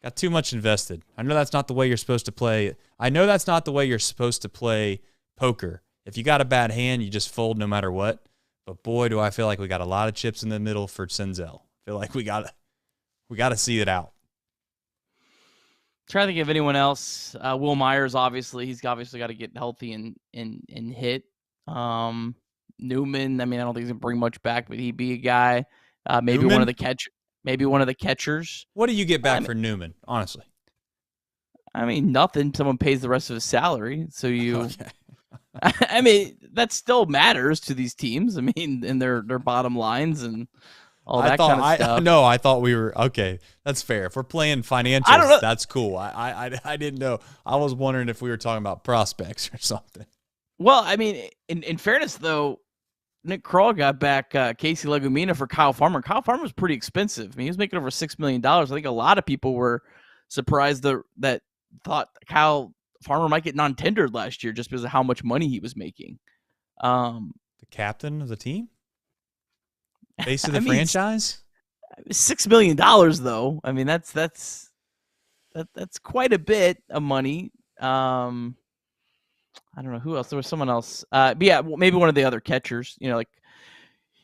Got too much invested. I know that's not the way you're supposed to play. I know that's not the way you're supposed to play poker. If you got a bad hand, you just fold no matter what. But boy, do I feel like we got a lot of chips in the middle for Senzel. I feel like we gotta see it out. Trying to think of anyone else. Will Myers, he's obviously got to get healthy and hit. Newman, I mean, I don't think he's gonna bring much back, but he'd be a guy. Maybe Newman? one of the catchers. What do you get back for Newman, honestly? I mean, nothing. Someone pays the rest of his salary. So you Okay. I mean, that still matters to these teams. I mean, and their bottom lines and all that kind of stuff. No, I thought we were okay. That's fair. If we're playing financials, that's cool. I didn't know. I was wondering if we were talking about prospects or something. Well, I mean, in fairness though, Nick Kroll got back Casey Legumina for Kyle Farmer. Kyle Farmer was pretty expensive. I mean, he was making over $6 million. I think a lot of people were surprised that thought Kyle Farmer might get non-tendered last year just because of how much money he was making. The captain of the team? Face of the franchise? $6 million though. I mean, that's quite a bit of money. I don't know who else. There was someone else. But yeah, maybe one of the other catchers. Like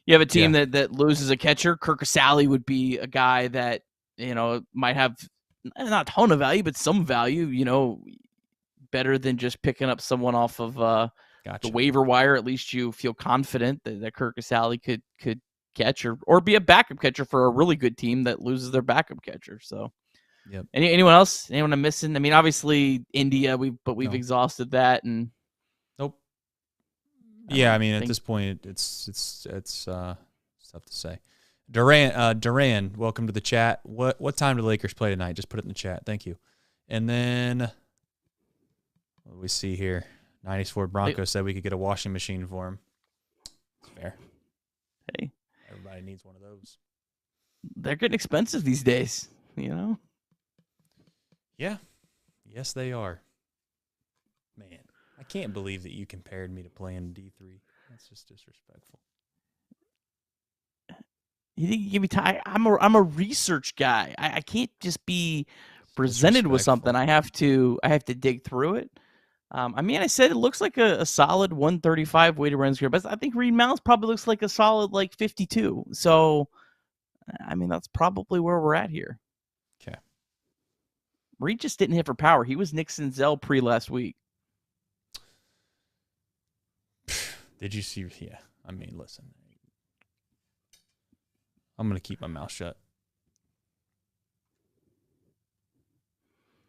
you have a team that loses a catcher. Kirk Casale would be a guy that might have not a ton of value, but some value. Better than just picking up someone off of the waiver wire. At least you feel confident that Kirk Casale could catch or be a backup catcher for a really good team that loses their backup catcher. So, yep. Anyone else? Anyone I'm missing? I mean, obviously India. We've exhausted that and. Nope. Yeah, I mean, at this point, it's tough to say. Duran, welcome to the chat. What time do the Lakers play tonight? Just put it in the chat. Thank you. And then what do we see here? 90s Ford Bronco said we could get a washing machine for him. Fair. Hey, everybody needs one of those. They're getting expensive these days. Yeah. Yes, they are. Man. I can't believe that you compared me to playing D3. That's just disrespectful. You think you give me time? I'm a research guy. I can't just be presented with something. I have to dig through it. I mean, I said it looks like a solid 135 weighted runs here, but I think Reed Mouse probably looks like a solid 52. So, I mean, that's probably where we're at here. Okay. Reed just didn't hit for power. He was Nick Senzel last week. Did you see? Yeah. I mean, listen. I'm going to keep my mouth shut.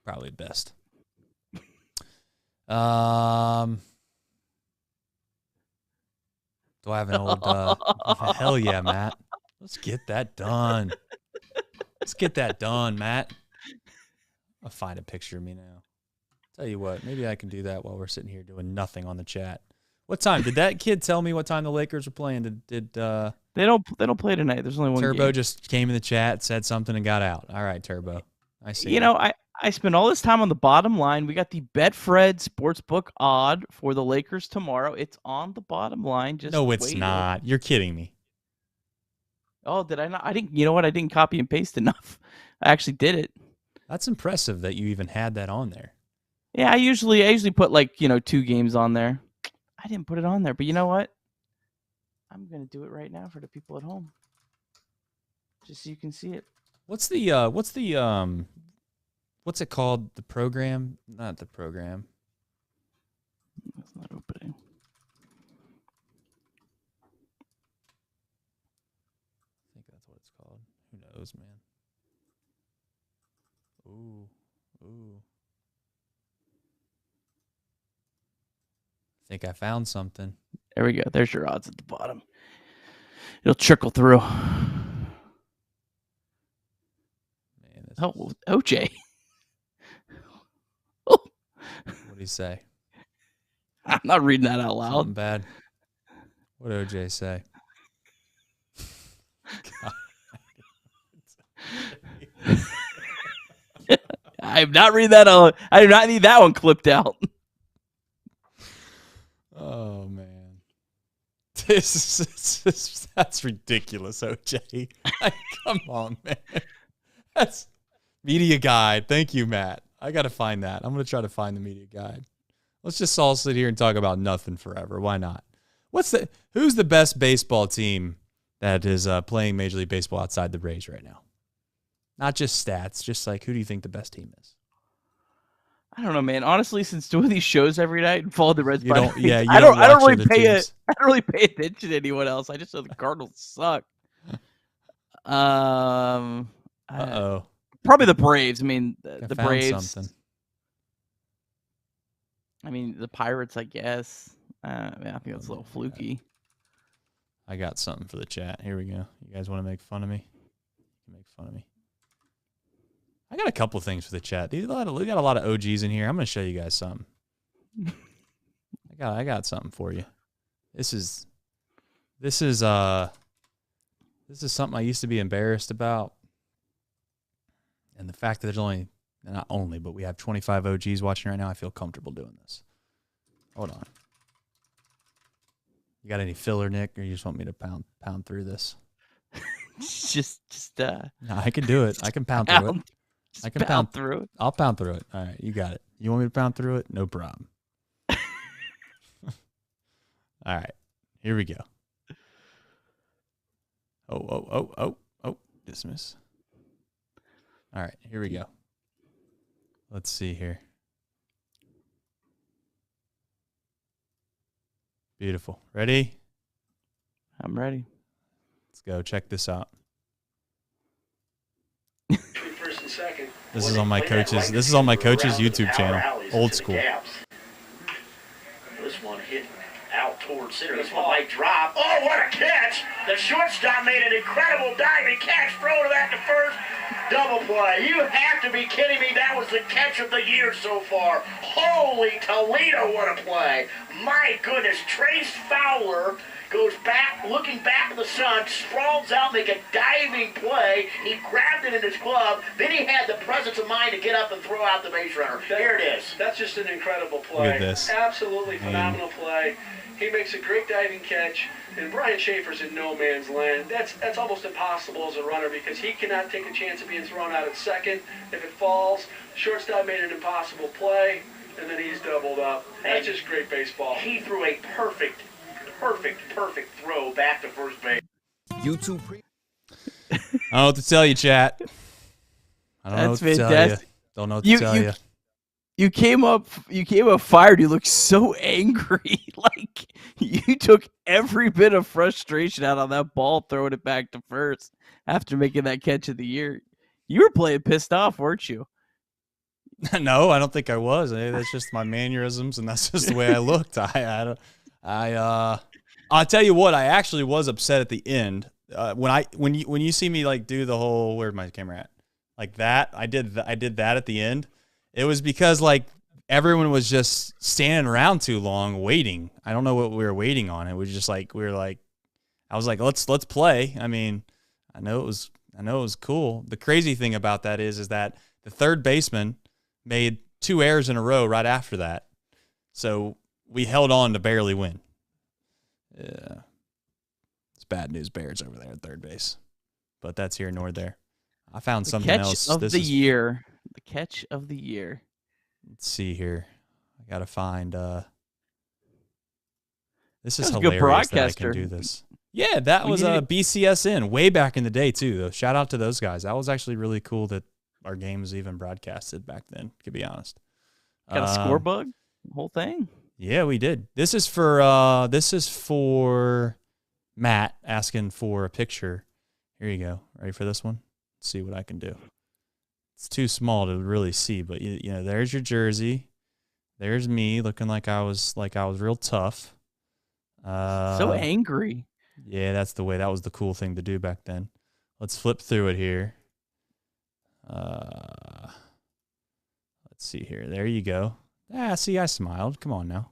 Probably best. Do I have an old... hell yeah, Matt. Let's get that done. Let's get that done, Matt. I'll find a picture of me now. Tell you what, maybe I can do that while we're sitting here doing nothing on the chat. What time did that kid tell me? What time the Lakers were playing? Did They don't play tonight. There's only one Turbo game. just came in the chat, said something, and got out? All right, Turbo. I see. You know, I spent all this time on the bottom line. We got the Betfred Sportsbook odd for the Lakers tomorrow. It's on the bottom line. Just no, it's wait. not. You're kidding me. Oh, did I not? I didn't. You know what? I didn't copy and paste enough. I actually did it. That's impressive that you even had that on there. Yeah, I usually put like 2 games on there. I didn't put it on there, but you know what? I'm gonna do it right now for the people at home, just so you can see it. What's it called? The program? Not the program. It's not opening. I think that's what it's called. Who knows, man? Ooh. I think I found something. There we go. There's your odds at the bottom. It'll trickle through. Man, Oh, OJ. what do you say? I'm not reading that out Something loud. bad. What did OJ say? I'm not reading that out. I do not need that one clipped out. Oh man, that's ridiculous, OJ. Come on, man. That's media guide. Thank you, Matt. I got to find that. I'm gonna try to find the media guide. Let's just all sit here and talk about nothing forever. Why not? Who's the best baseball team that is playing Major League Baseball outside the Rays right now? Not just stats, just like who do you think the best team is? I don't know, man. Honestly, since doing these shows every night and follow the Reds, You don't really pay teams. I don't really pay attention to anyone else. I just know the Cardinals suck. Uh-oh. Probably the Braves. I mean, I the found Braves. something. I mean, the Pirates, I guess. I think that's a little fluky. I got something for the chat. Here we go. You guys want to make fun of me? You can make fun of me. I got a couple things for the chat. We got a lot of OGs in here. I'm going to show you guys something. I got something for you. This is something I used to be embarrassed about. And the fact that there's but we have 25 OGs watching right now, I feel comfortable doing this. Hold on. You got any filler, Nick, or you just want me to pound through this? No, I can do it. I can pound through it. I can pound through it. I'll pound through it. All right, you got it. You want me to pound through it? No problem. All right, here we go. Oh, dismiss. All right, here we go. Let's see here. Beautiful. Ready? I'm ready. Let's go. Check this out. First and second. This is on my coach's YouTube channel. Old school. This one hit out towards center. This one might drop. Oh, what a catch! The shortstop made an incredible diving catch. Throw to that to first. Double play. You have to be kidding me. That was the catch of the year so far. Holy Toledo, what a play. My goodness. Trace Fowler goes back, looking back at the sun, sprawls out, make a diving play. He grabbed it in his glove. Then he had the presence of mind to get up and throw out the base runner. Here it is. That's just an incredible play. Look at this. Absolutely phenomenal play. He makes a great diving catch, and Brian Schaefer's in no man's land. That's almost impossible as a runner because he cannot take a chance of being thrown out at second. If it falls, shortstop made an impossible play, and then he's doubled up. That's just great baseball. He threw a perfect throw back to first base. YouTube. I don't know what to tell you, chat. I don't know what to tell you. Don't know what to tell you. You came up fired. You look so angry. Like you took every bit of frustration out on that ball, throwing it back to first after making that catch of the year. You were playing pissed off, weren't you? No, I don't think I was. That's just my mannerisms, and that's just the way I looked. I'll tell you what. I actually was upset at the end when you see me like do the whole. Where's my camera at? like that. I did that at the end. It was because like everyone was just standing around too long waiting. I don't know what we were waiting on. It was just like I was like, let's play. I mean, I know it was cool. The crazy thing about that is that the third baseman made 2 errors in a row right after that. So we held on to barely win. Yeah. It's bad news bears over there at third base. But that's here nor there. I found something else. The catch of the year. Let's see here. I got to find this is That was a good hilarious that I broadcaster. can do this. Yeah, that was BCSN way back in the day too. Though. Shout out to those guys. That was actually really cool that our game was even broadcasted back then, to be honest. Got a score bug? Whole thing? Yeah, we did. This is for Matt asking for a picture. Here you go. Ready for this one? Let's see what I can do. It's too small to really see, but you know, there's your jersey. There's me looking like I was real tough. So angry. Yeah, that's the way. That was the cool thing to do back then. Let's flip through it here. Let's see here. There you go. See, I smiled. Come on now.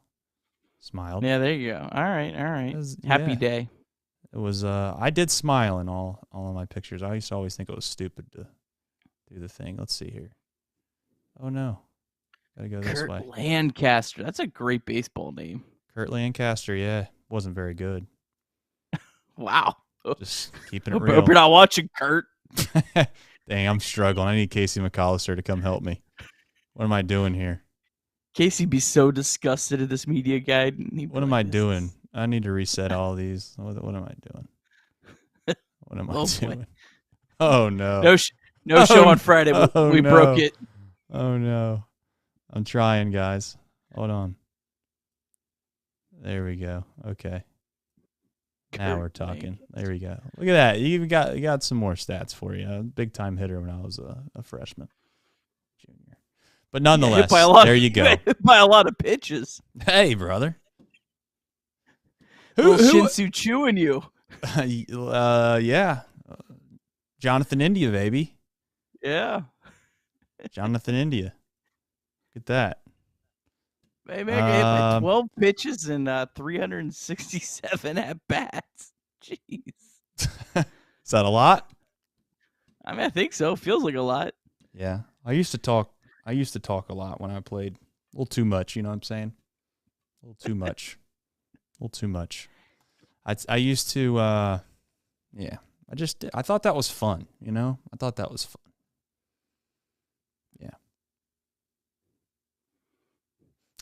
Smiled. Yeah, there you go. All right. Happy day. It was I did smile in all of my pictures. I used to always think it was stupid to do the thing. Let's see here. Oh no. Gotta go this way. Kurt Lancaster. That's a great baseball name. Kurt Lancaster, yeah. Wasn't very good. Wow. Just keeping it Hope real. you're not watching Kurt. Dang, I'm struggling. I need Casey McAllister to come help me. What am I doing here? Casey be so disgusted at this media guide. What am I doing? I need to reset all these. What am I doing? What am I doing? Boy. Oh no. No show on Friday. We no. broke it. Oh no. I'm trying, guys. Hold on. There we go. Okay. Now we're talking. There we go. Look at that. You got some more stats for you. Big time hitter when I was a freshman, junior. But nonetheless, there you go. Hit by a lot of pitches. Hey, brother. Who Shinsu chewing you? Yeah. Jonathan India, baby. Yeah. Jonathan India. Look at that. Maybe I can hit by 12 pitches and 367 at bats. Jeez. Is that a lot? I mean, I think so. Feels like a lot. Yeah. I used to talk a lot when I played. A little too much, you know what I'm saying? A little too much. A little too much. I used to yeah. I thought that was fun, you know? I thought that was fun. Yeah.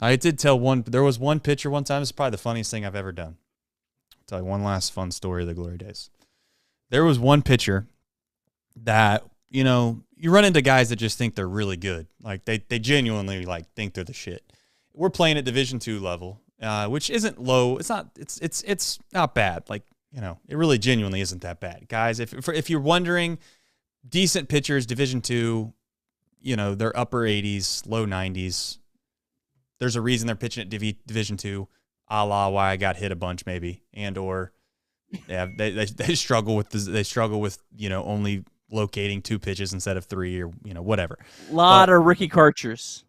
I did tell there was one pitcher one time. It's probably the funniest thing I've ever done. I'll tell you one last fun story of the glory days. There was one pitcher that, you know, you run into guys that just think they're really good. Like they genuinely like think they're the shit. We're playing at Division II level, which isn't low. It's not bad. Like, you know, it really genuinely isn't that bad. Guys, if you're wondering, decent pitchers, Division II, you know, they're upper 80s, low 90s. There's a reason they're pitching at Division II, a la why I got hit a bunch maybe, and or they struggle with you know, only locating 2 pitches instead of 3 or, you know, whatever. A lot of Ricky Karchers.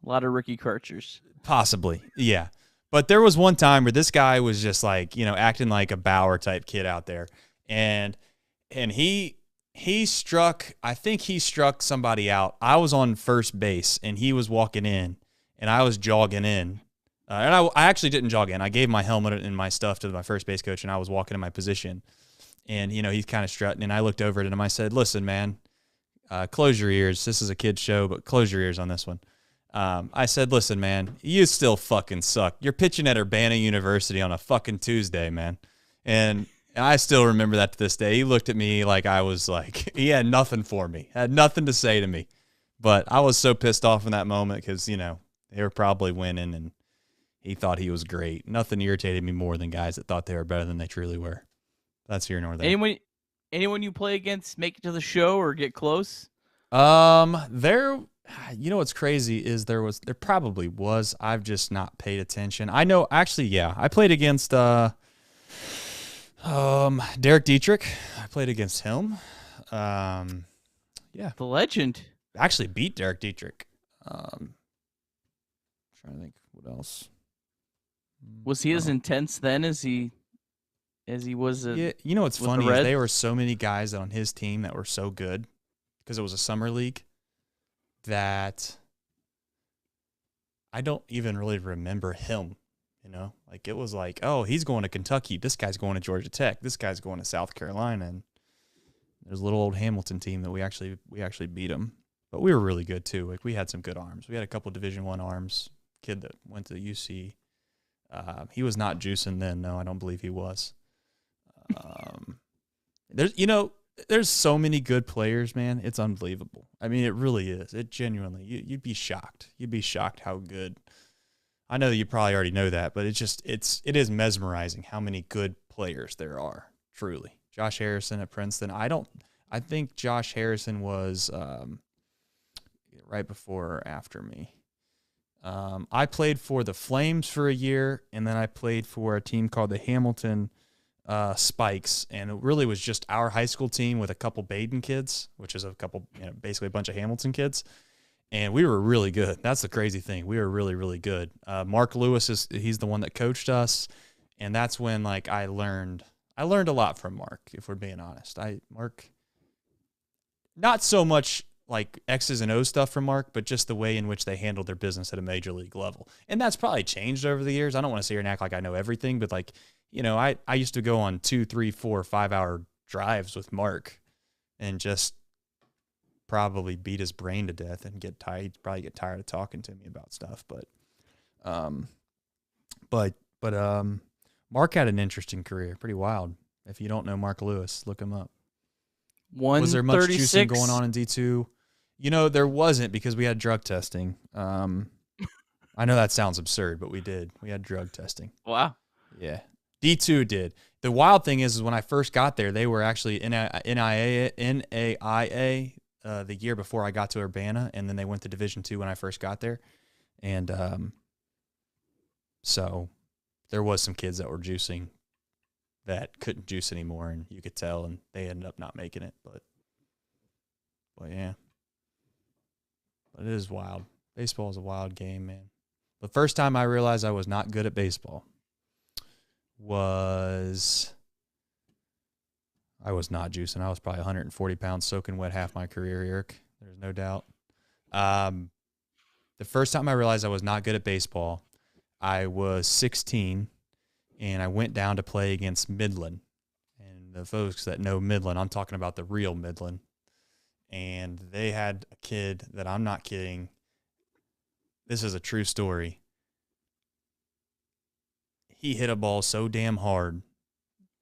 Possibly, yeah. But there was one time where this guy was just like, you know, acting like a Bauer type kid out there, and he struck. I think he struck somebody out. I was on first base, and he was walking in. And I was jogging in. And I actually didn't jog in. I gave my helmet and my stuff to my first base coach, and I was walking in my position. And, you know, he's kind of strutting. And I looked over at him. I said, listen, man, close your ears. This is a kid's show, but close your ears on this one. I said, listen, man, you still fucking suck. You're pitching at Urbana University on a fucking Tuesday, man. And I still remember that to this day. He looked at me like I was like, he had nothing for me, had nothing to say to me. But I was so pissed off in that moment because, you know, they were probably winning, and he thought he was great. Nothing irritated me more than guys that thought they were better than they truly were. That's here nor there. Anyone you play against make it to the show or get close? There, you know what's crazy is there probably was. I've just not paid attention. I know, actually, yeah. I played against Derek Dietrich. I played against him. Yeah. The legend. actually beat Derek Dietrich. Trying to think what else. Was he as intense then as he was? Yeah, you know what's with the funny is Reds? there were so many guys on his team that were so good because it was a summer league that I don't even really remember him. You know, like it was like, oh, he's going to Kentucky. This guy's going to Georgia Tech. This guy's going to South Carolina. And there's a little old Hamilton team that we actually beat them. But we were really good too. Like we had some good arms. We had a couple Division I arms. Kid that went to UC. He was not juicing then. No, I don't believe he was. There's so many good players, man. It's unbelievable. I mean, it really is. It genuinely, you'd be shocked. You'd be shocked how good. I know that you probably already know that, but it is mesmerizing how many good players there are. Truly, Josh Harrison at Princeton. I think Josh Harrison was right before or after me. I played for the Flames for a year, and then I played for a team called the Hamilton Spikes, and it really was just our high school team with a couple Baden kids, which is a couple, basically a bunch of Hamilton kids, and we were really good. That's the crazy thing. We were really, really good. Mark Lewis he's the one that coached us, and that's when like I learned a lot from Mark, if we're being honest. Mark, not so much like X's and O's stuff from Mark, but just the way in which they handled their business at a major league level. And that's probably changed over the years. I don't want to sit here and act like I know everything, but like, I used to go on 2, 3, 4, 5 hour drives with Mark and just probably beat his brain to death and probably get tired of talking to me about stuff. But Mark had an interesting career, pretty wild. If you don't know Mark Lewis, look him up. Was there much juicing going on in D2? There wasn't because we had drug testing. I know that sounds absurd, but we did. We had drug testing. Wow. Yeah. D2 did. The wild thing is when I first got there, they were actually NAIA the year before I got to Urbana, and then they went to Division II when I first got there. And so there was some kids that were juicing that couldn't juice anymore, and you could tell, and they ended up not making it. But yeah. But it is wild. Baseball is a wild game, man. The first time I realized I was not good at baseball was I was not juicing. I was probably 140 pounds soaking wet half my career, Eric. There's no doubt. The first time I realized I was not good at baseball, I was 16, and I went down to play against Midland. And the folks that know Midland, I'm talking about the real Midland. And they had a kid that I'm not kidding. This is a true story. He hit a ball so damn hard,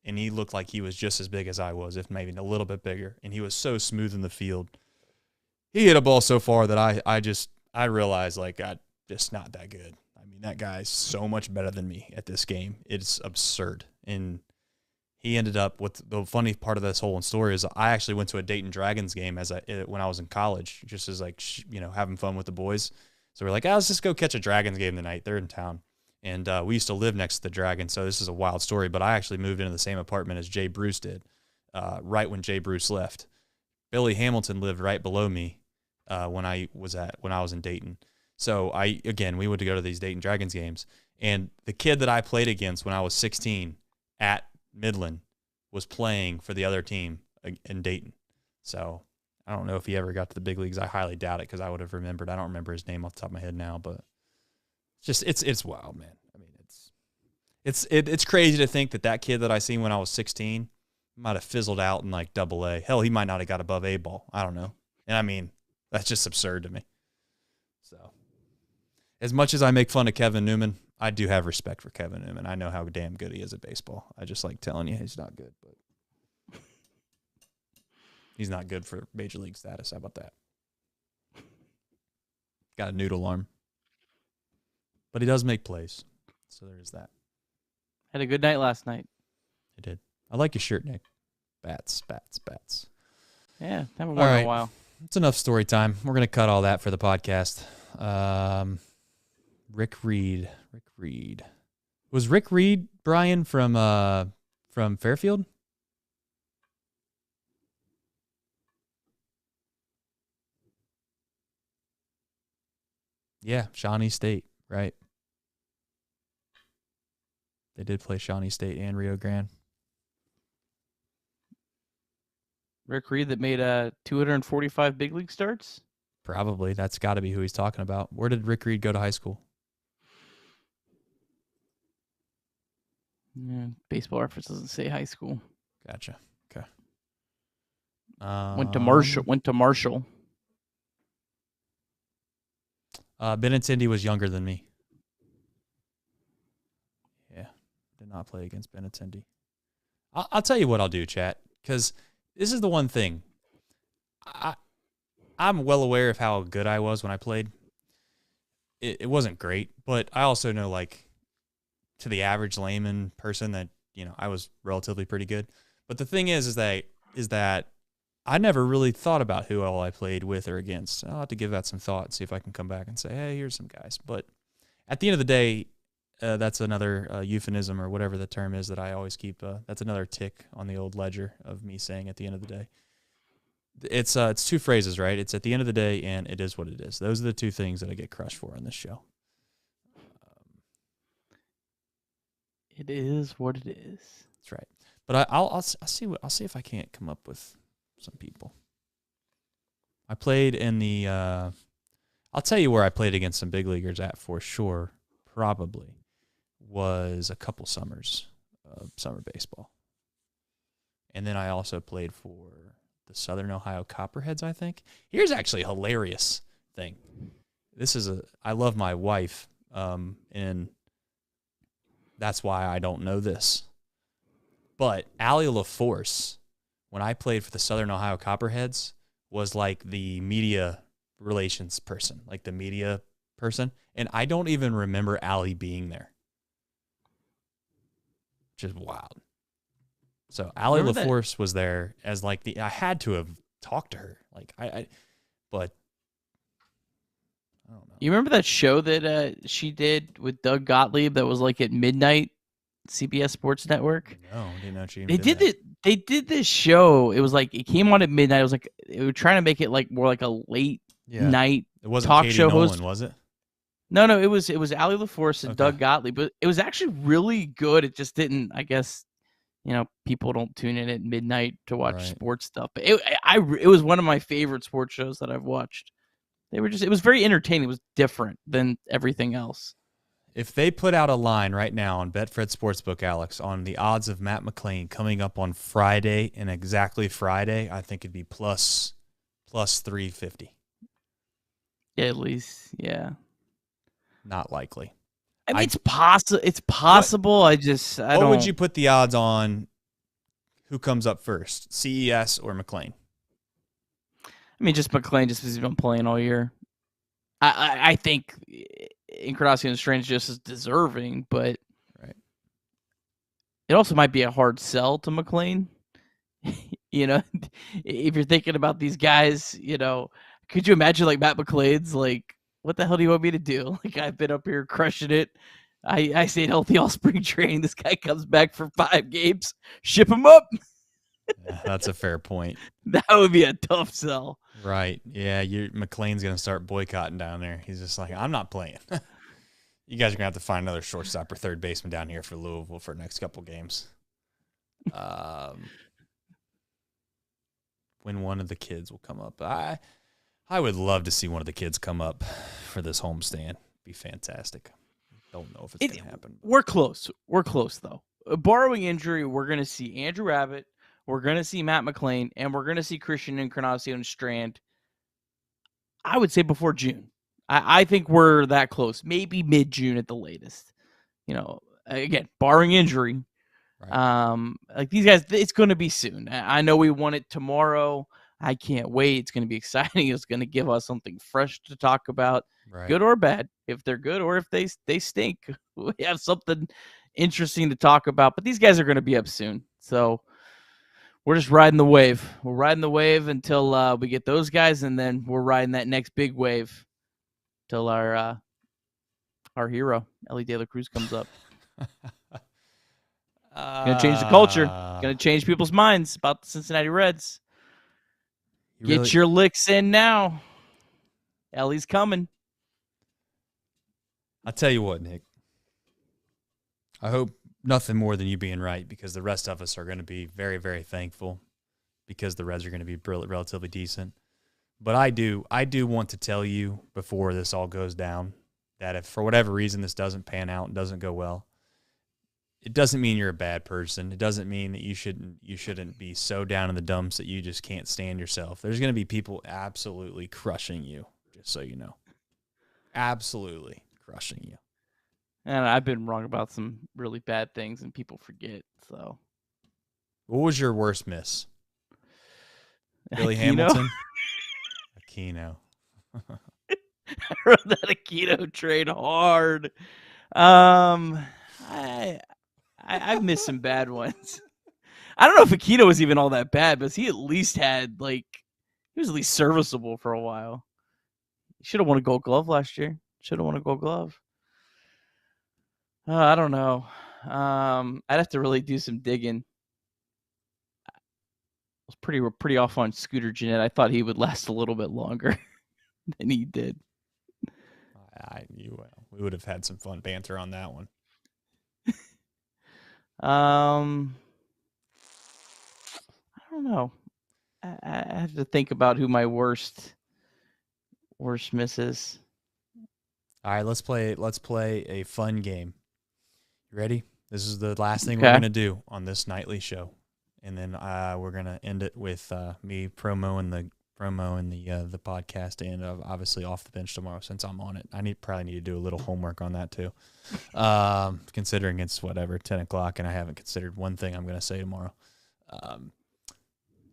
and he looked like he was just as big as I was, if maybe a little bit bigger. And he was so smooth in the field. He hit a ball so far that I realized, like, I'm just not that good. I mean, that guy's so much better than me at this game. It's absurd. And he ended up with the funny part of this whole story is I actually went to a Dayton Dragons game when I was in college, just as like, having fun with the boys. So we're like, let's just go catch a Dragons game tonight. They're in town. And we used to live next to the Dragons, so this is a wild story, but I actually moved into the same apartment as Jay Bruce did, right when Jay Bruce left. Billy Hamilton lived right below me when I was in Dayton. So we would go to these Dayton Dragons games, and the kid that I played against when I was 16 at Midland was playing for the other team in Dayton. So I don't know if he ever got to the big leagues. I highly doubt it because I would have remembered. I don't remember his name off the top of my head now, but it's wild, man. I mean, it's crazy to think that kid that I seen when I was 16 might have fizzled out in like AA. Hell, he might not have got above A ball. I don't know. And I mean, that's just absurd to me. So, as much as I make fun of Kevin Newman, I do have respect for Kevin Newman. I know how damn good he is at baseball. I just like telling you he's not good, but he's not good for major league status. How about that? Got a noodle arm. But he does make plays. So there's that. Had a good night last night. I did. I like your shirt, Nick. Bats. Yeah, haven't worn in a while. It's enough story time. We're going to cut all that for the podcast. Rick Reed. Was Rick Reed, Brian, from Fairfield? Yeah, Shawnee State, right. They did play Shawnee State and Rio Grande. Rick Reed that made 245 big league starts? Probably. That's got to be who he's talking about. Where did Rick Reed go to high school? Yeah, Baseball Reference doesn't say high school. Gotcha. Okay. Went to Marshall. Benintendi was younger than me. Yeah, did not play against Benintendi. I'll tell you what I'll do, chat, because this is the one thing. I'm well aware of how good I was when I played. It wasn't great, but I also know, like, to the average layman person that, I was relatively pretty good. But the thing is that I never really thought about who all I played with or against. I'll have to give that some thought, see if I can come back and say, hey, here's some guys. But at the end of the day, that's another euphemism or whatever the term is that I always keep. That's another tick on the old ledger of me saying at the end of the day. It's two phrases, right? It's at the end of the day and it is what it is. Those are the two things that I get crushed for on this show. It is what it is. That's right. But I'll see if I can't come up with some people. I played in the. I'll tell you where I played against some big leaguers at for sure. Probably was a couple summers of summer baseball, and then I also played for the Southern Ohio Copperheads. I think here's actually a hilarious thing. I love my wife, and that's why I don't know this. But Allie LaForce, when I played for the Southern Ohio Copperheads, was like the media relations person, like the media person. And I don't even remember Allie being there. Just wild. So Allie LaForce was there as like I had to have talked to her. Like but I don't know. You remember that show that she did with Doug Gottlieb that was like at midnight, CBS Sports Network? No, I didn't know she They even did that. it. They did this show. It was like it came on at midnight. It was like they were trying to make it like more like a late night It wasn't talk Katie show Nolan, host. was it? No, it was Allie LaForce and Okay. Doug Gottlieb, but it was actually really good. It just didn't, I guess, people don't tune in at midnight to watch sports stuff. But it was one of my favorite sports shows that I've watched. It was very entertaining. It was different than everything else. If they put out a line right now on Betfred Sportsbook, Alex, on the odds of Matt McLain coming up on Friday and exactly Friday, I think it'd be plus 350. Yeah, at least, yeah. Not likely. I mean, it's possible. It's possible. I don't. What would you put the odds on? Who comes up first, CES or McLain? I mean, just McLain, just because he's been playing all year. I think Encarnacion Strange just as deserving, but it also might be a hard sell to McLain. If you're thinking about these guys, could you imagine like Matt McLain's like, what the hell do you want me to do? Like, I've been up here crushing it. I stayed healthy all spring training. This guy comes back for 5 games. Ship him up. Yeah, that's a fair point. That would be a tough sell. Right. Yeah, McLean's going to start boycotting down there. He's just like, I'm not playing. You guys are going to have to find another shortstop or third baseman down here for Louisville for the next couple games. When one of the kids will come up. I would love to see one of the kids come up for this homestand. Be fantastic. Don't know if it's going to happen. We're close. We're close, though. Barring injury, we're going to see Andrew Abbott, we're going to see Matt McLain, and we're going to see Christian Encarnacion Strand, I would say before June. I think we're that close. Maybe mid-June at the latest. Again, barring injury. Right. Like these guys, it's going to be soon. I know we want it tomorrow. I can't wait. It's going to be exciting. It's going to give us something fresh to talk about, good or bad. If they're good or if they stink, we have something interesting to talk about. But these guys are going to be up soon. So we're just riding the wave. We're riding the wave until we get those guys, and then we're riding that next big wave till our hero, Ellie De La Cruz, comes up. Going to change the culture. Going to change people's minds about the Cincinnati Reds. Get your licks in now. Ellie's coming. I'll tell you what, Nick. I hope nothing more than you being right, because the rest of us are going to be very, very thankful because the Reds are going to be relatively decent. But I do want to tell you before this all goes down that if for whatever reason this doesn't pan out and doesn't go well, it doesn't mean you're a bad person. It doesn't mean that you shouldn't be so down in the dumps that you just can't stand yourself. There's going to be people absolutely crushing you, just so you know. Absolutely crushing you. And I've been wrong about some really bad things, and people forget. So, what was your worst miss? Billy Aquino? Hamilton? Aquino. I rode that Aquino trade hard. I've missed some bad ones. I don't know if Aquino was even all that bad, but he at least had he was at least serviceable for a while. He should have won a Gold Glove last year. Should have won a Gold Glove. I don't know. I'd have to really do some digging. I was pretty off on Scooter Gennett. I thought he would last a little bit longer than he did. We would have had some fun banter on that one. I don't know. I have to think about who my worst miss is. All right, let's play a fun game. You ready? This is the last thing Okay. we're gonna do on this nightly show, and then we're gonna end it with me promoing the podcast, and obviously off the bench tomorrow since I'm on it. I probably need to do a little homework on that too, considering it's 10:00, and I haven't considered one thing I'm gonna say tomorrow.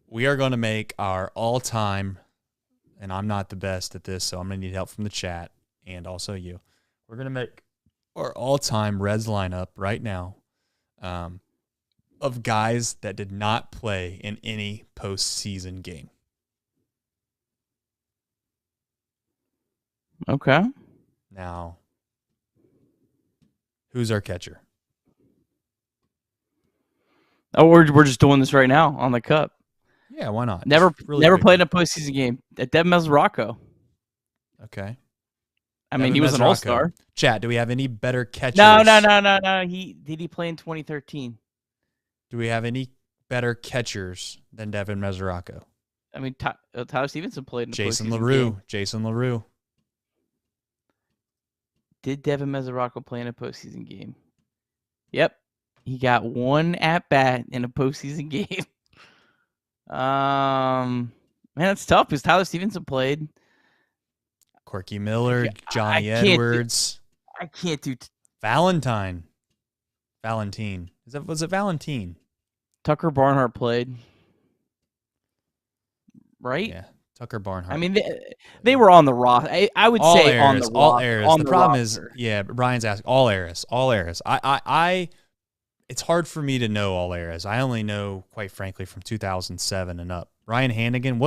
We are gonna make our all-time, and I'm not the best at this, so I'm gonna need help from the chat and also you. We're gonna make our all-time Reds lineup right now of guys that did not play in any postseason game. Okay. Now, who's our catcher? Oh, we're just doing this right now on the cup. Yeah, why not? Never Just really quickly. played in a postseason game. Devin Mesoraco. Okay. I mean, Devin he was an Mesoraco. all-star. Chat, do we have any better catchers? No. Did he play in 2013? Do we have any better catchers than Devin Mesoraco? I mean, Tyler Stevenson played in a Jason postseason LaRue. game. Jason LaRue. Did Devin Mesoraco play in a postseason game? Yep. He got one at-bat in a postseason game. Man, that's tough because Tyler Stevenson played. Corky Miller, I Johnny can't do- Edwards. I can't do Valentine. Was it Valentine? Tucker Barnhart played. Right? Yeah. Tucker Barnhart. I mean, they were on the roster. I would all say eras, on the roster. all eras. On The the problem is, roster. yeah, but Brian's asking all eras. I it's hard for me to know all eras. I only know, quite frankly, from 2007 and up. Ryan Hannigan.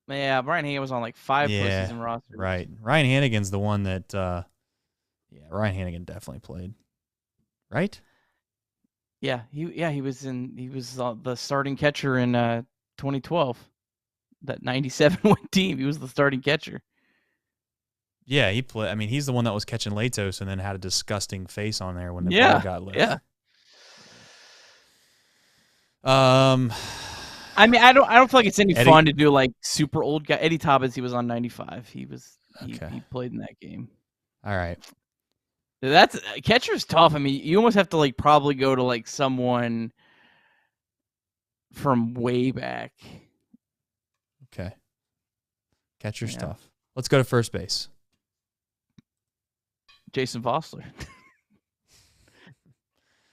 Yeah, Brian Hannigan was on like 5 Yeah, postseason rosters. Right. Ryan Hannigan's the one that, Ryan Hannigan definitely played. Right? Yeah, he was the starting catcher in 2012. That 97 win team. He was the starting catcher. Yeah, he played. I mean, he's the one that was catching Latos and then had a disgusting face on there when the Yeah, ball got lit. yeah. I mean, I don't feel like it's any Eddie- fun to do like super old guy. Eddie Taubes, he was on 95. He Okay. played in that game. All right. That's catcher's tough. I mean, you almost have to like probably go to like someone from way back. Okay. Catcher's Yeah. tough. Let's go to first base. Jason Fossler.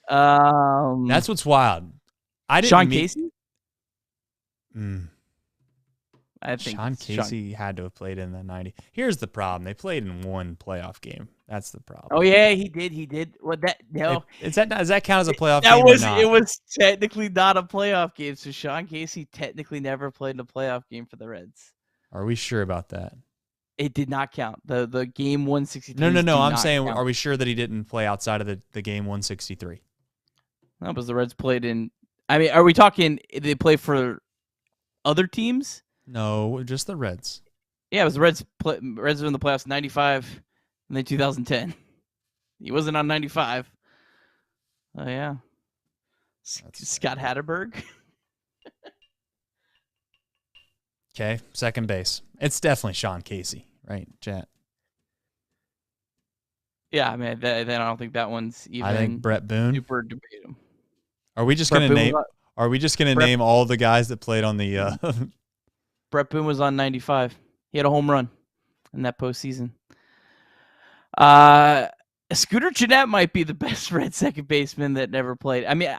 That's what's wild. I didn't Sean meet- Casey. I think Sean Casey had to have played in the 90. Here's the problem. They played in one playoff game. That's the problem. Oh yeah, he did. What that? No, Does that count as a playoff that game was or not? it. Was technically not a playoff game. So Sean Casey technically never played in a playoff game for the Reds. Are we sure about that? It did not count. The game 163. No. I'm saying, are we sure that he didn't play outside of the game 163? No, because the Reds played in. I mean, are we talking? They play for other teams? No, just the Reds. Yeah, it was the Reds. Reds were in the playoffs 95, And then 2010. He wasn't on 95. Oh, yeah. Scott Hatterberg. Okay, second base. It's definitely Sean Casey, right, chat? Yeah, I mean, then I don't think that one's even. I think Brett Boone. Super debatable. Are we just going to name? Are we just going to name all the guys that played on the? Brett Boone was on 95. He had a home run in that postseason. Scooter Gennett might be the best Red second baseman that never played. I mean,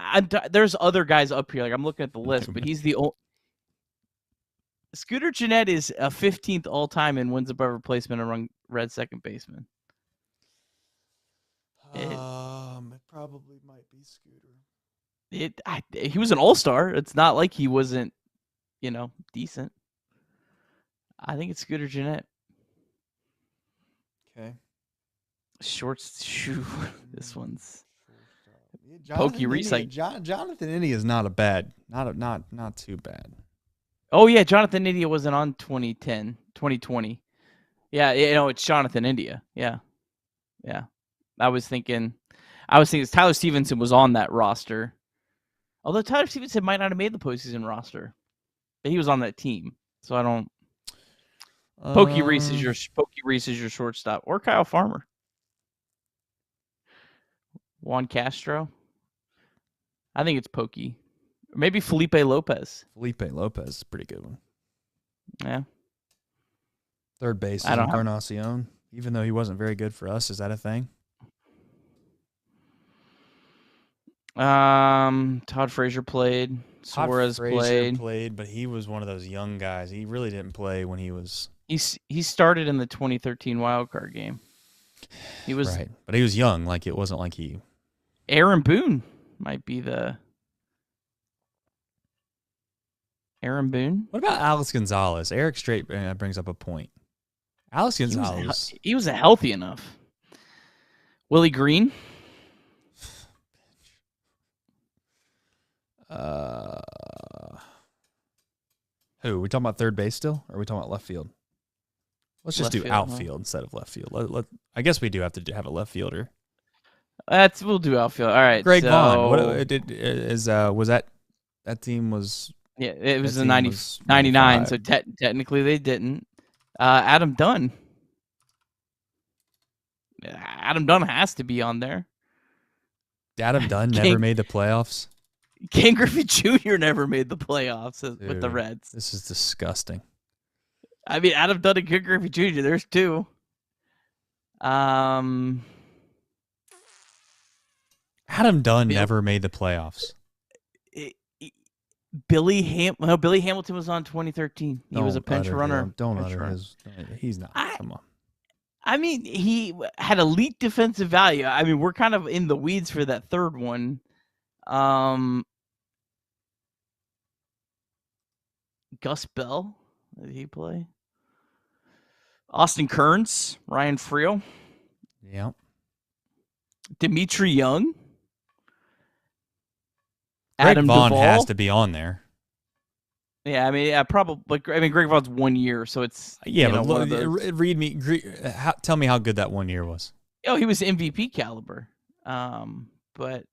there's other guys up here. Like I'm looking at the list, but he's the only. Scooter Gennett is a 15th all time in wins above replacement among Red second baseman. It probably might be Scooter. He was an all-star. It's not like he wasn't, decent. I think it's Scooter Gennett. Okay. This one's Pokey Reese. Jonathan India is not not too bad. Oh yeah, Jonathan India wasn't on 2020. Yeah, it's Jonathan India. Yeah. I was thinking Tyler Stevenson was on that roster. Although Tyler Stevenson might not have made the postseason roster, but he was on that team. So I don't. Pokey Reese is your shortstop, or Kyle Farmer. Juan Castro. I think it's Pokey. Maybe Felipe Lopez. Felipe Lopez is a pretty good one. Yeah. Third base is Encarnacion, even though he wasn't very good for us. Is that a thing? Todd Frazier played. Suarez played, but he was one of those young guys. He really didn't play when he was. He started in the 2013 wild card game. He was right, but he was young. Like it wasn't like he. Aaron Boone might be the. Aaron Boone. What about Alex Gonzalez? Eric Straight brings up a point. Alex Gonzalez. He was healthy enough. Willie Green. Who? Are we talking about third base still? Or are we talking about left field? Let's just do outfield instead of left field. I guess we do have to have a left fielder. We'll do outfield. All right. Greg Vaughn. Was that team was? Yeah, it was the 99. So technically they didn't. Adam Dunn. Adam Dunn has to be on there. Adam Dunn never made the playoffs. Ken Griffey Jr. never made the playoffs with the Reds. This is disgusting. I mean, Adam Dunn and Ken Griffey Jr., there's two. Adam Dunn never made the playoffs. Billy Hamilton was on 2013. He was a pinch runner. Don't utter his. He's not. Come on. I mean, he had elite defensive value. I mean, we're kind of in the weeds for that third one. Gus Bell, did he play? Austin Kearns, Ryan Friel. Yep. Dimitri Young. Greg Adam Vaughn Duvall. has to be on there. Yeah, I mean, probably. I mean, Greg Vaughn's 1 year, so it's tell me how good that 1 year was. Oh, he was MVP caliber. But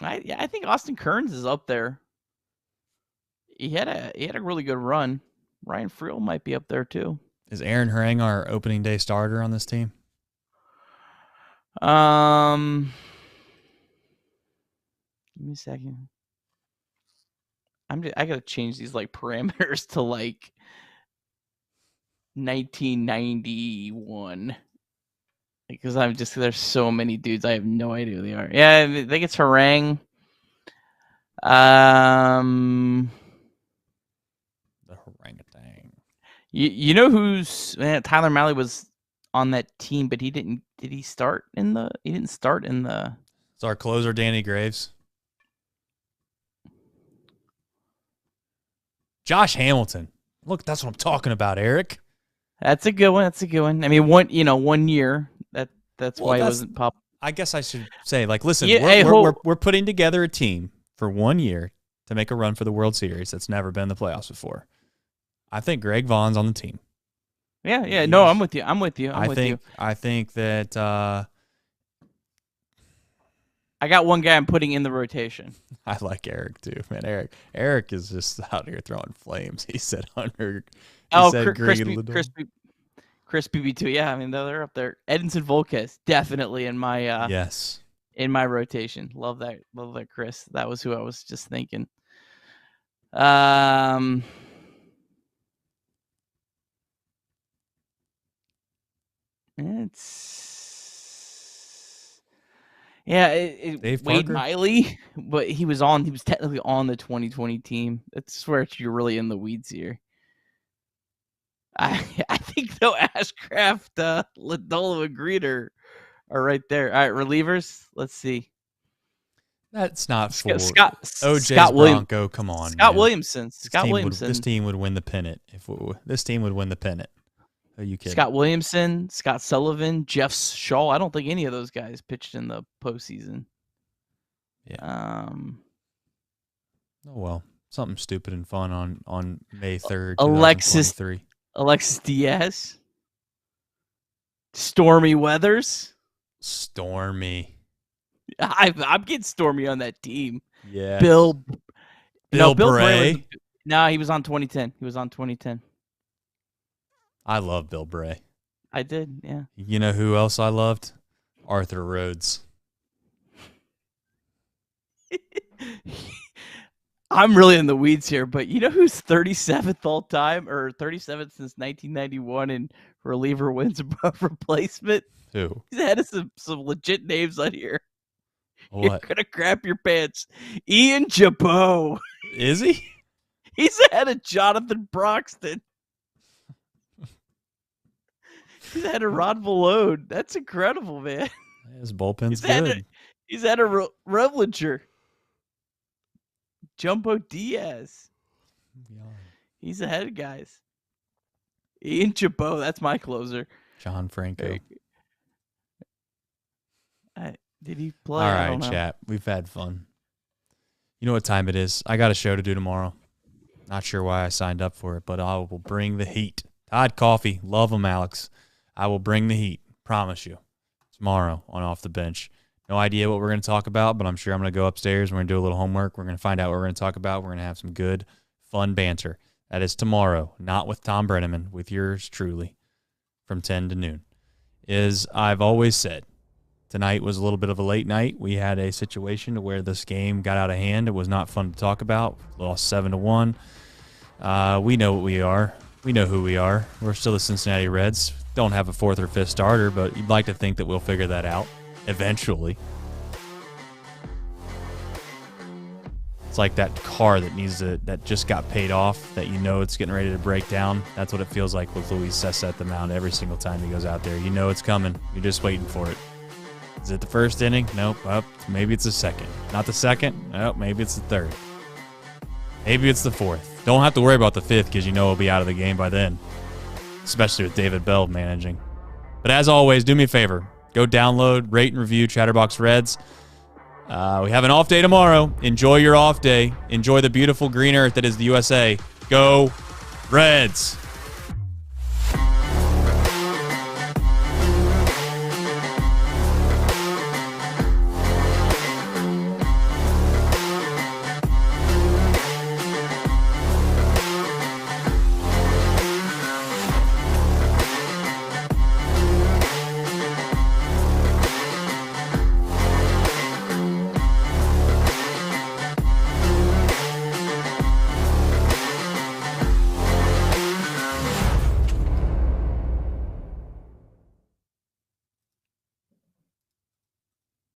I think Austin Kearns is up there. He had a really good run. Ryan Friel might be up there too. Is Aaron Harang our opening day starter on this team? Give me a second. I gotta change these parameters to 1991 because there's so many dudes I have no idea who they are. Yeah, I think it's Harang. The orangutan. You know who's Tyler Malley was on that team, but he didn't. Did he start in the? He didn't start in the. It's our closer, Danny Graves. Josh Hamilton. Look, that's what I'm talking about, Eric. That's a good one. I mean, 1 year. That's why he wasn't pop. I guess I should say, listen, Yeah, we're putting together a team for 1 year to make a run for the World Series that's never been in the playoffs before. I think Greg Vaughn's on the team. Yeah. No, I'm with you. I think that I got one guy I'm putting in the rotation. I like Eric too, man. Eric is just out here throwing flames. He said Hunter. He said Crispy B2. Yeah, I mean they're up there. Edinson Volquez definitely in my yes, in my rotation. Love that, Chris. That was who I was just thinking. Wade Parker? Miley, but he was technically on the 2020 team. That's where you're really in the weeds here. I think though Ashcraft, Lindolo, and Green are right there. All right, relievers. Let's see. That's not for OJ's Bronco. Come on, Scott man. Williamson. This team would win the pennant. This team would win the pennant. Are you kidding? Scott Williamson, Scott Sullivan, Jeff Shaw. I don't think any of those guys pitched in the postseason. Yeah. Oh well, something stupid and fun on May 3rd, Alexis 2023. Diaz, Stormy Weathers. Stormy. I'm getting Stormy on that team. Yeah. Bill Bray. No, he was on 2010. I love Bill Bray. I did, yeah. You know who else I loved? Arthur Rhodes. I'm really in the weeds here, but you know who's 37th all time, or 37th since 1991 in reliever wins above replacement? Who? He's ahead of some legit names on here. What? You're gonna crap your pants. Ian Jabot. Is he? He's ahead of Jonathan Broxton. He's ahead of Ron Malone. That's incredible, man. His bullpen's good. He's ahead of Revlinger. Jumbo Diaz. Yeah. He's ahead of guys. Ian Jabot. That's my closer. John Franco. Did he play? All right, chat. We've had fun. You know what time it is? I got a show to do tomorrow. Not sure why I signed up for it, but I will bring the heat. Todd Coffee. Love him, Alex. I will bring the heat. Promise you. Tomorrow on Off the Bench. No idea what we're going to talk about, but I'm sure I'm going to go upstairs. We're going to do a little homework. We're going to find out what we're going to talk about. We're going to have some good, fun banter. That is tomorrow, not with Thom Brennaman, with yours truly, from 10 to noon. As I've always said, tonight was a little bit of a late night. We had a situation where this game got out of hand. It was not fun to talk about. Lost 7-1. We know what we are. We know who we are. We're still the Cincinnati Reds. Don't have a fourth or fifth starter, but you'd like to think that we'll figure that out eventually. It's like that car that just got paid off, that you know it's getting ready to break down. That's what it feels like with Luis Cessa at the mound every single time he goes out there. You know it's coming. You're just waiting for it. Is it the first inning? Nope. Maybe it's the second. Not the second? Nope. Maybe it's the third. Maybe it's the fourth. Don't have to worry about the fifth because you know he'll be out of the game by then, especially with David Bell managing. But as always, do me a favor. Go download, rate, and review Chatterbox Reds. We have an off day tomorrow. Enjoy your off day. Enjoy the beautiful green earth that is the USA. Go Reds!